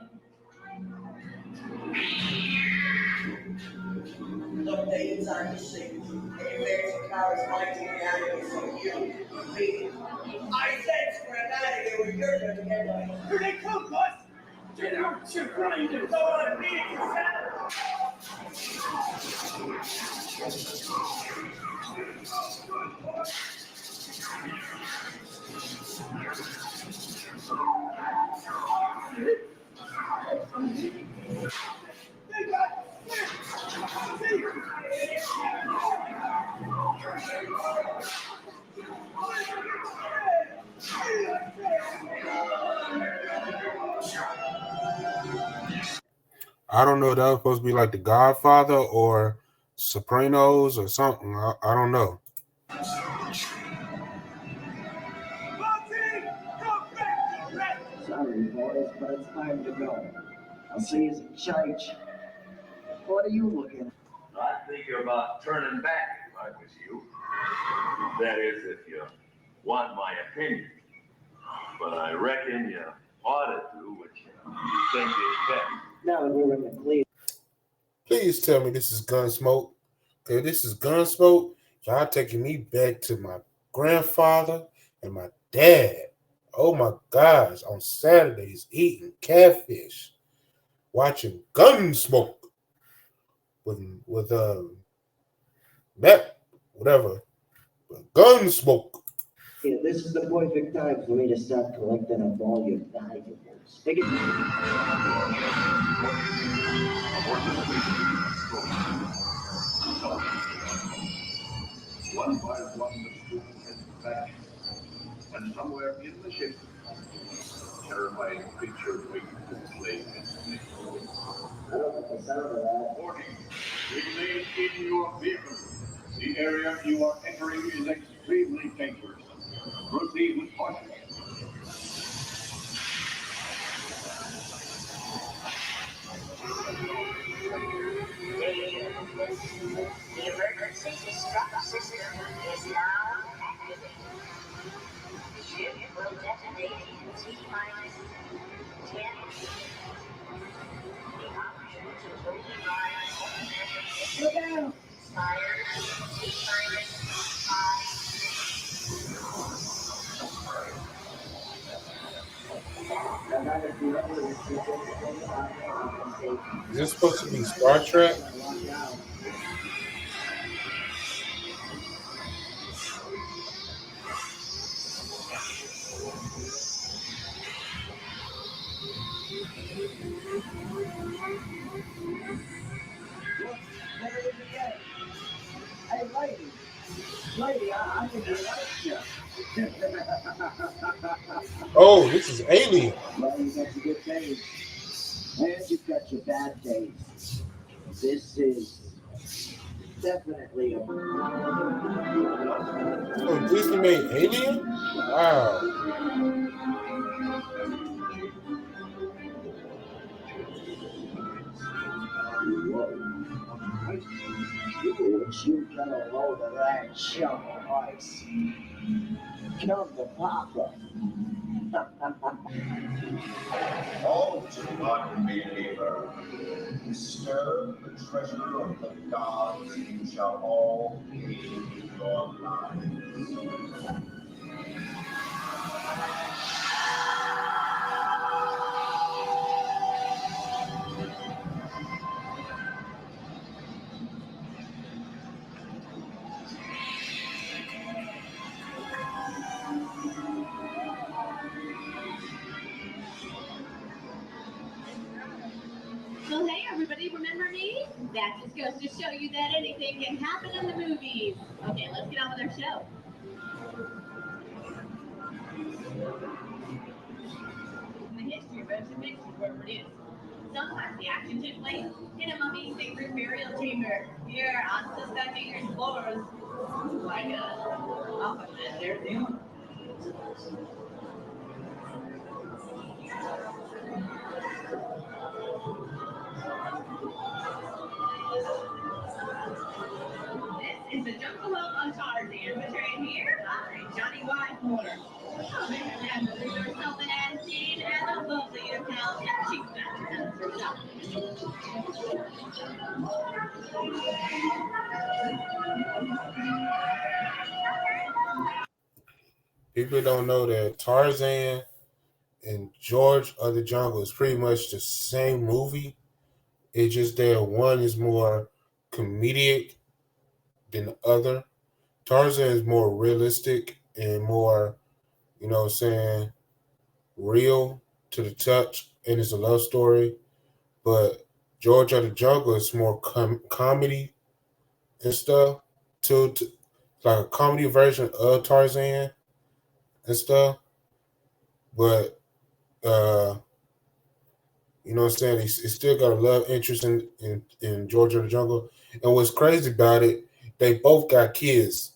Someday inside the city, a fancy car is fighting down here from you. Me. I said scrap out of here with your good together. Here they come, boss! Get out, you're running to go on me, you saddle! I don't know. That was supposed to be like The Godfather or Sopranos or something. I don't know. Sorry, boys, but it's time to go. I'll see you at church. What are you looking at? I think about turning back if I was you. That is, if you want my opinion. But I reckon you ought to do what you think is best. Now we're in the clear. Please tell me this is Gunsmoke. If this is Gunsmoke, y'all taking me back to my grandfather and my dad. Oh my gosh, on Saturdays eating catfish, watching Gunsmoke with that whatever. But Gunsmoke. Yeah, this is the perfect time for me to start collecting up all your valuables. Take it. One by one, the students head back, and somewhere in the ship, a terrifying creature waits to slay its snake. I don't like the sound of that. Warning, remain in your vehicle. The area you are entering is extremely dangerous. Proceed with caution. The emergency distress system is now activated. The ship will detonate in T-minus 10. The option to override Look out! expires T-minus 5. Is this supposed to be Star Trek? Hey, lady, I think you like you. Oh, this is Alien. Well, you got your good days, and you've got your bad days. This is definitely a. Oh, Disney made Alien? Wow. You got a load of that chunk of ice. Come to Papa. All to not believer. Disturb the treasure of the gods, you shall all pay your lives. Well, hey, everybody, remember me? That just goes to show you that anything can happen in the movies. Okay, let's get on with our show. In the history books, it makes it where it is. Sometimes the action took place in a mummy's secret burial chamber, here on suspecting explorers like us. Often at their doom. People don't know that Tarzan and George of the Jungle is pretty much the same movie. It's just that one is more comedic than the other. Tarzan is more realistic and more, what I'm saying, real to the touch, and it's a love story. But George of the Jungle is more comedy and stuff. Like a comedy version of Tarzan and stuff. But you know what I'm saying? It's still got a love interest in George of the Jungle. And what's crazy about it, they both got kids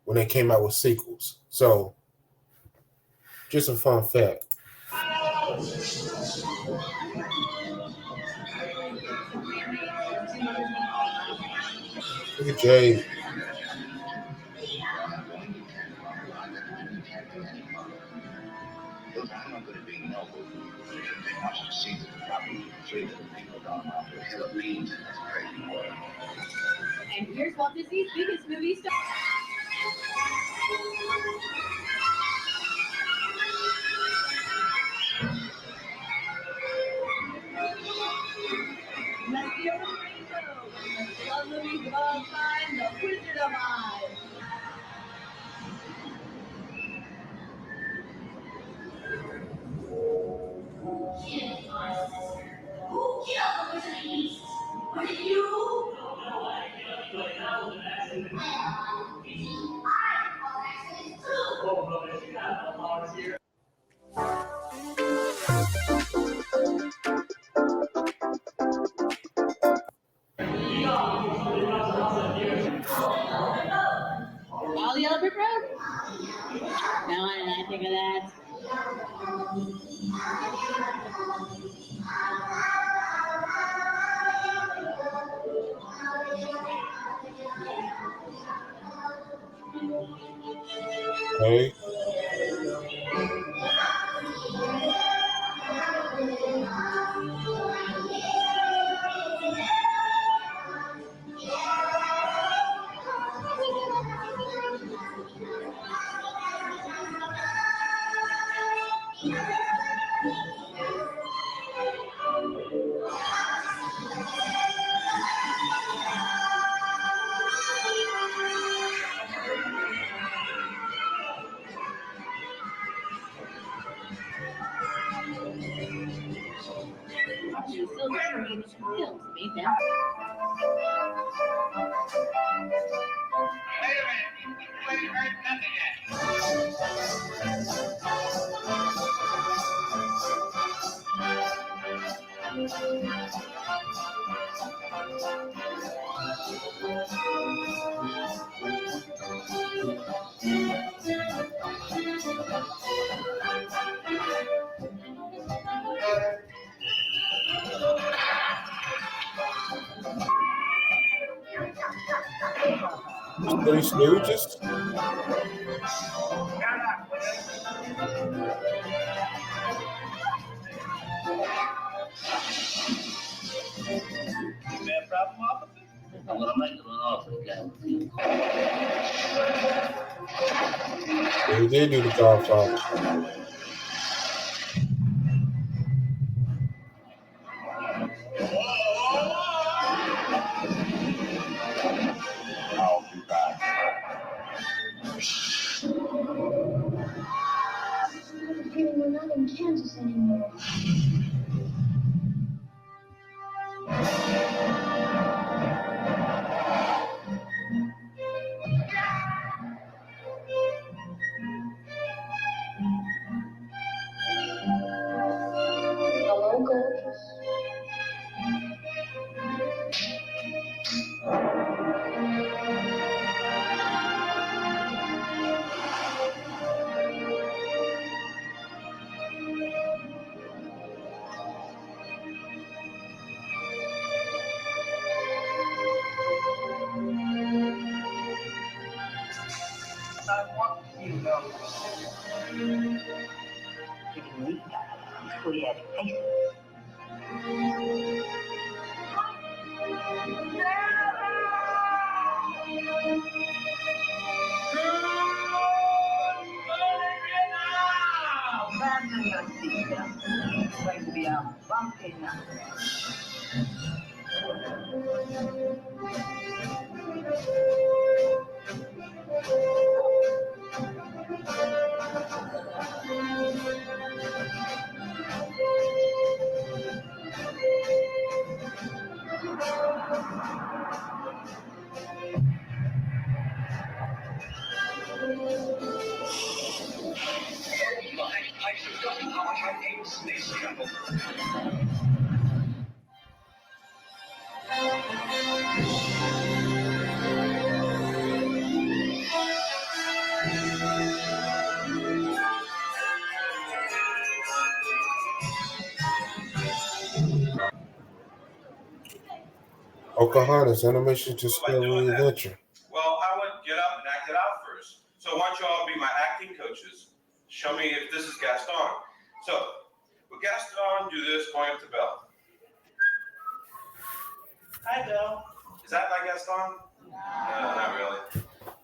when they came out with sequels. So just a fun fact. Look at Jay. And here's Walt Disney's biggest movie star. Let's hear the rainbow. Love movies of all time, The Wizard of Oz. Who killed the Wizard of East? Was it you? All Yellow Brick Road? No, I did not think of that. Hey. Actually, Silver Screen Films made them. Three Stooges. They did do the Godfather. We're not in Kansas anymore. Hello, gorgeous. I want you to know. You can read creative faces. It's going to be a bumpy night. I forgot how much I hate space travel. Pocahontas, animation discovery adventure. Well, I would get up and act it out first. So why don't you all be my acting coaches? Show me if this is Gaston. So, with Gaston, do this going up to Belle. Hi, Belle. Is that like Gaston? No, not really.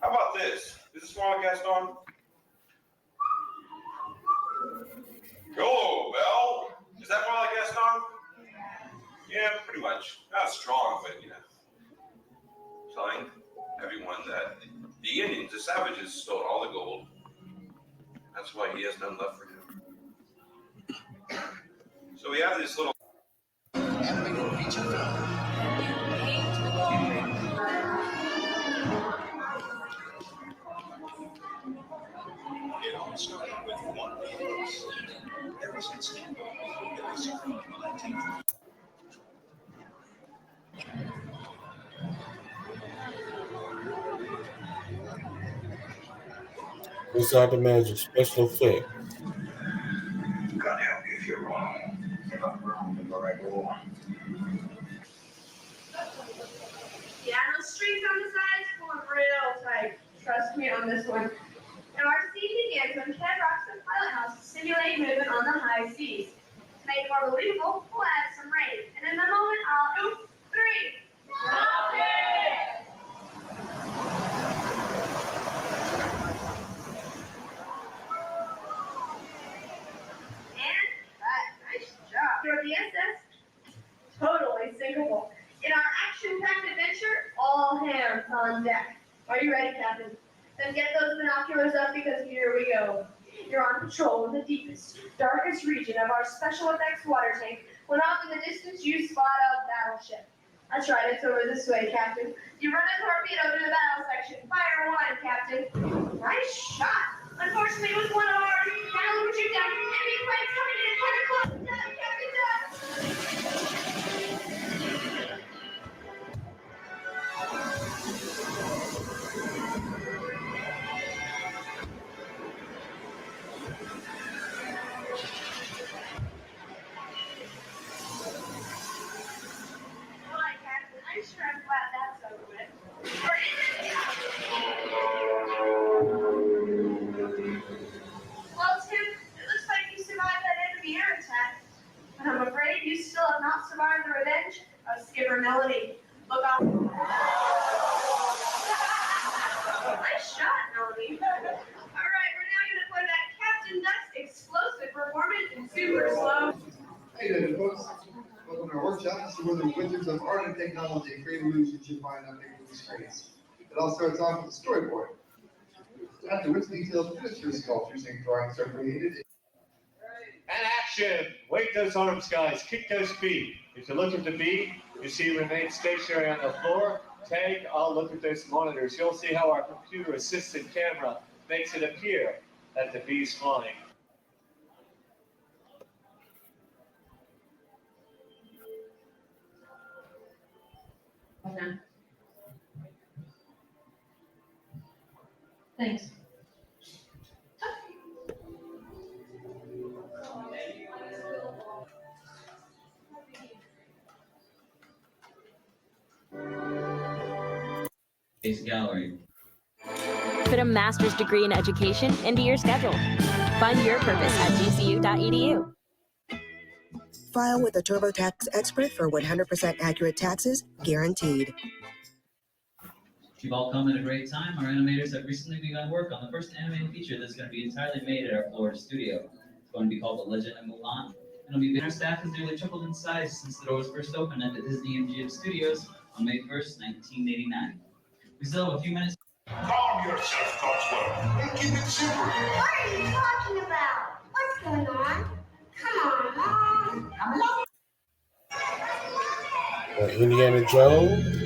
How about this? Is this more like Gaston? Hello, Belle. Is that more like Gaston? Yeah, pretty much. Not strong, but you know. Telling everyone that the Indians, the savages, stole all the gold. That's why he has none left for him. So we have this little animated feature film. It all started with one piece. Ever since then, it was collecting. Inside the Magic special effect. God help you if you're wrong. If I'm wrong, then we're right war. Yeah, those streets on the sides pulling real tight. Trust me on this one. And our scene begins when Ted rocks the pilot house to simulate movement on the high seas. To make it more believable, we'll add some rain. And in the moment, I'll 2, 3. And nice job. You're the SS. Totally sinkable. In our action-packed adventure, all hands on deck. Are you ready, Captain? Then get those binoculars up because here we go. You're on patrol in the deepest, darkest region of our special effects water tank when off in the distance you spot a battleship. That's right, it's over this way, Captain. You run a torpedo to the battle section. Fire 1, Captain. Nice shot. Unfortunately, it was one of ours. Now look what you've done. Enemy planes coming in kind of close. Down, Captain, down. I'm sure I'm glad that's over with. Well, Tim, it looks like you survived that enemy air attack. But I'm afraid you still have not survived the revenge of Skipper Melody. Look out. Nice shot, Melody. All right, we're now going to play that Captain Duck's explosive performance in super slow. Hey there, folks. Welcome to our workshop. This is where the wizards of art and technology and creative illusions you find on big movie screens. It all starts off with a storyboard. After which detailed miniature sculptures and drawings are created. And action! Wake those arms, guys. Kick those feet. If you look at the bee, you see remain stationary on the floor. Tag, I'll look at those monitors. You'll see how our computer-assisted camera makes it appear that the bee's flying. Okay. Thanks. Ace Gallery. Fit a master's degree in education into your schedule. Find your purpose at gcu.edu. file with a TurboTax expert for 100% accurate taxes, guaranteed. You've all come at a great time. Our animators have recently begun work on the first animated feature that's going to be entirely made at our Florida studio. It's going to be called The Legend of Mulan. It'll be our staff has nearly tripled in size since the doors first opened at the Disney MGM Studios on May 1st, 1989. We still have a few minutes. Calm yourself, Cotsworth, and keep it simple. What are you talking about? What's going on? Come on, Mom. Indiana Jones.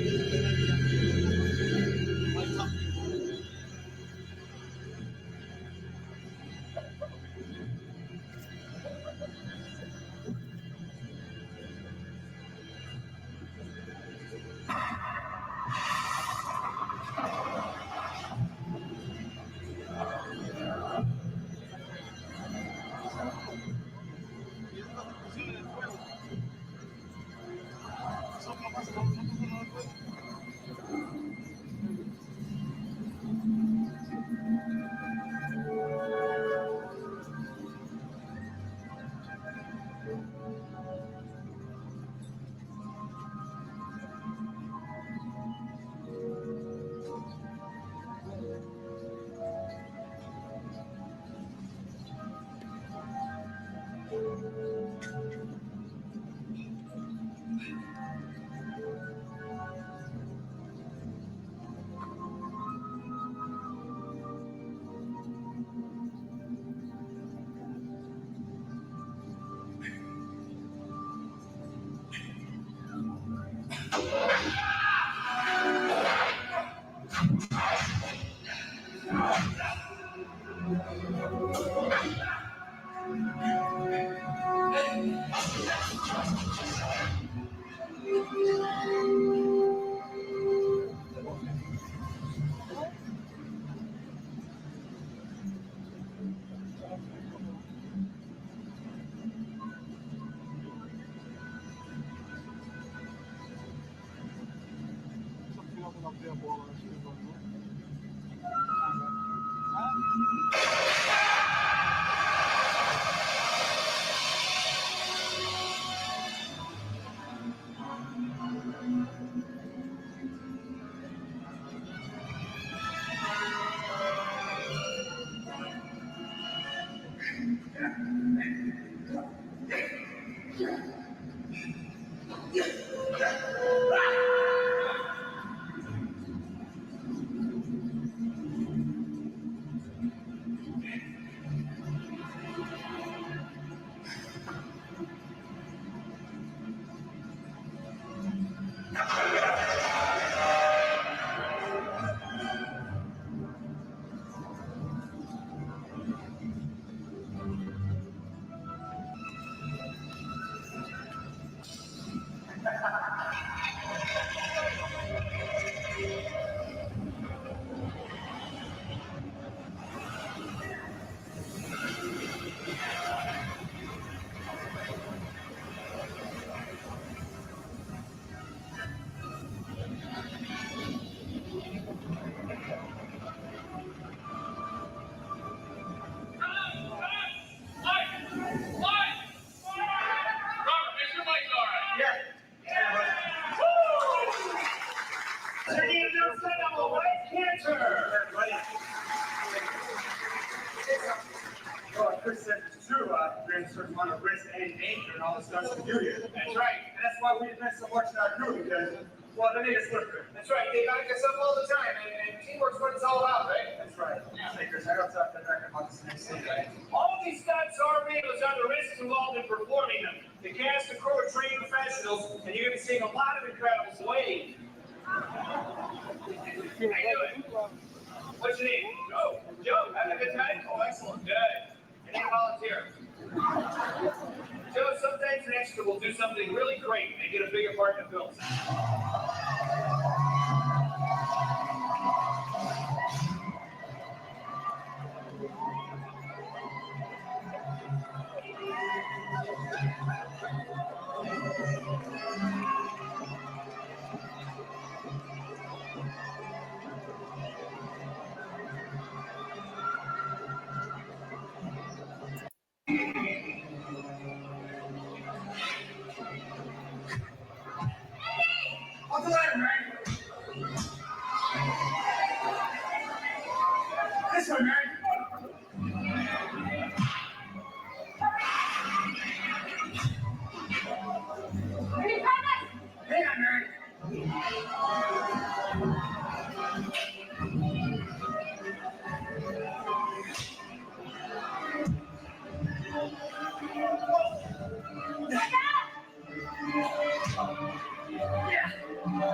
Chris said it's true. You're in a certain amount of risk and danger and all the stuff to do here. That's right. And that's why we invest so much in our crew, because, well, they made us look good. That's right. They back us up all the time, and teamwork's what it's all about, right? That's right. Hey, Chris, I got to talk to back about this next scene, right? All of these stunts are real as are the risks involved in performing them. The cast and crew are trained professionals, and you're going to be seeing a lot of incredibles. Wade. How you doing? What's your name? Joe. Joe, having a good time? Oh, excellent. Good. Your name volunteer. Joe, sometimes an extra will do something really great and get a bigger part in the film.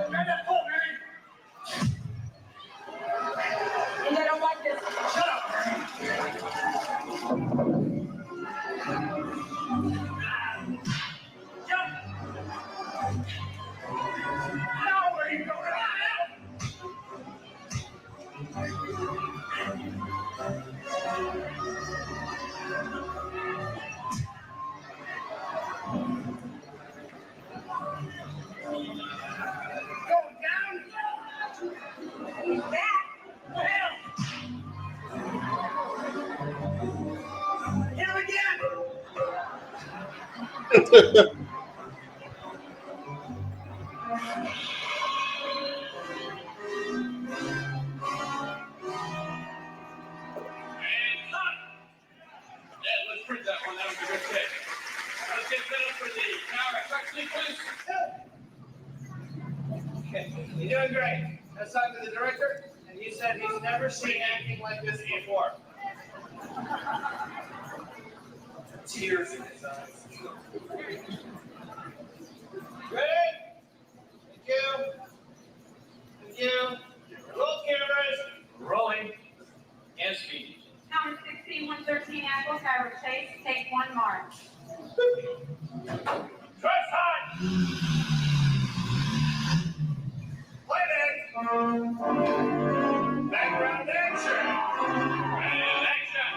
Grab that pole, Mary. And I don't like this. Shut up, Mary. Jump. Now where you going? Going down. Back. Down. Hit him again. Let's print that one. That was a good take. Let's get set up for the power effect sequence. Okay, you're doing great. Let's talk to the director, and he said he's never seen anything like this before. Tears in his eyes. Ready? Thank you. Thank you. Roll cameras. Rolling. And speed. Tower 16, 113 Apple, Tower Chase, take one march. Try side. Play it. Background action. And action.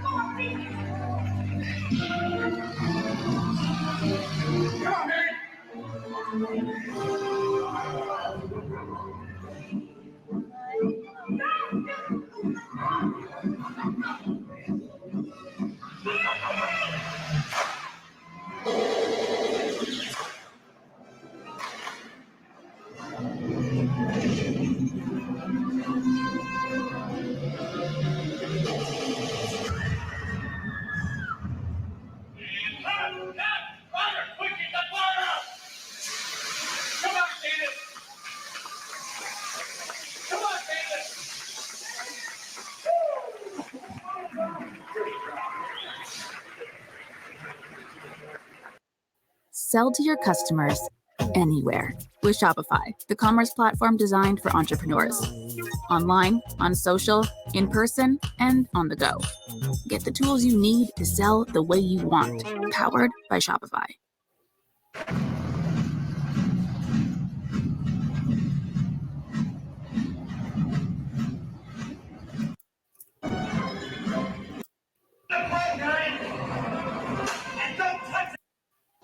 Come on, Mary. Sell to your customers anywhere with Shopify, the commerce platform designed for entrepreneurs. Online, on social, in person, and on the go. Get the tools you need to sell the way you want, powered by Shopify.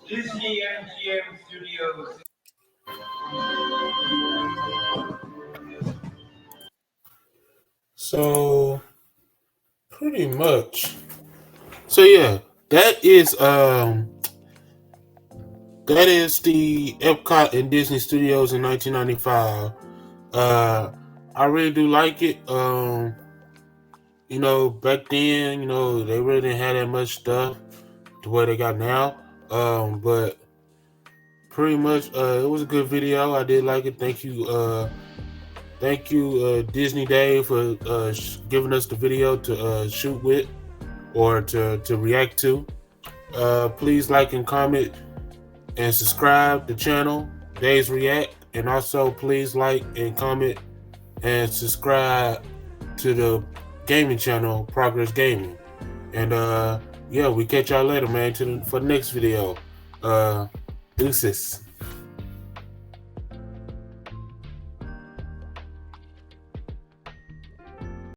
Disney MGM Studios. So pretty much. So yeah, that is the Epcot and Disney Studios in 1995. I really do like it. Back then, they really didn't have that much stuff to what they got now. But pretty much, it was a good video. I did like it. Thank you, Disney Dave, for giving us the video to shoot with or to react to. Please like and comment and subscribe to the channel, Dave's React, and also please like and comment and subscribe to the gaming channel, Progress Gaming. And we catch y'all later, man, for the next video. Deuces.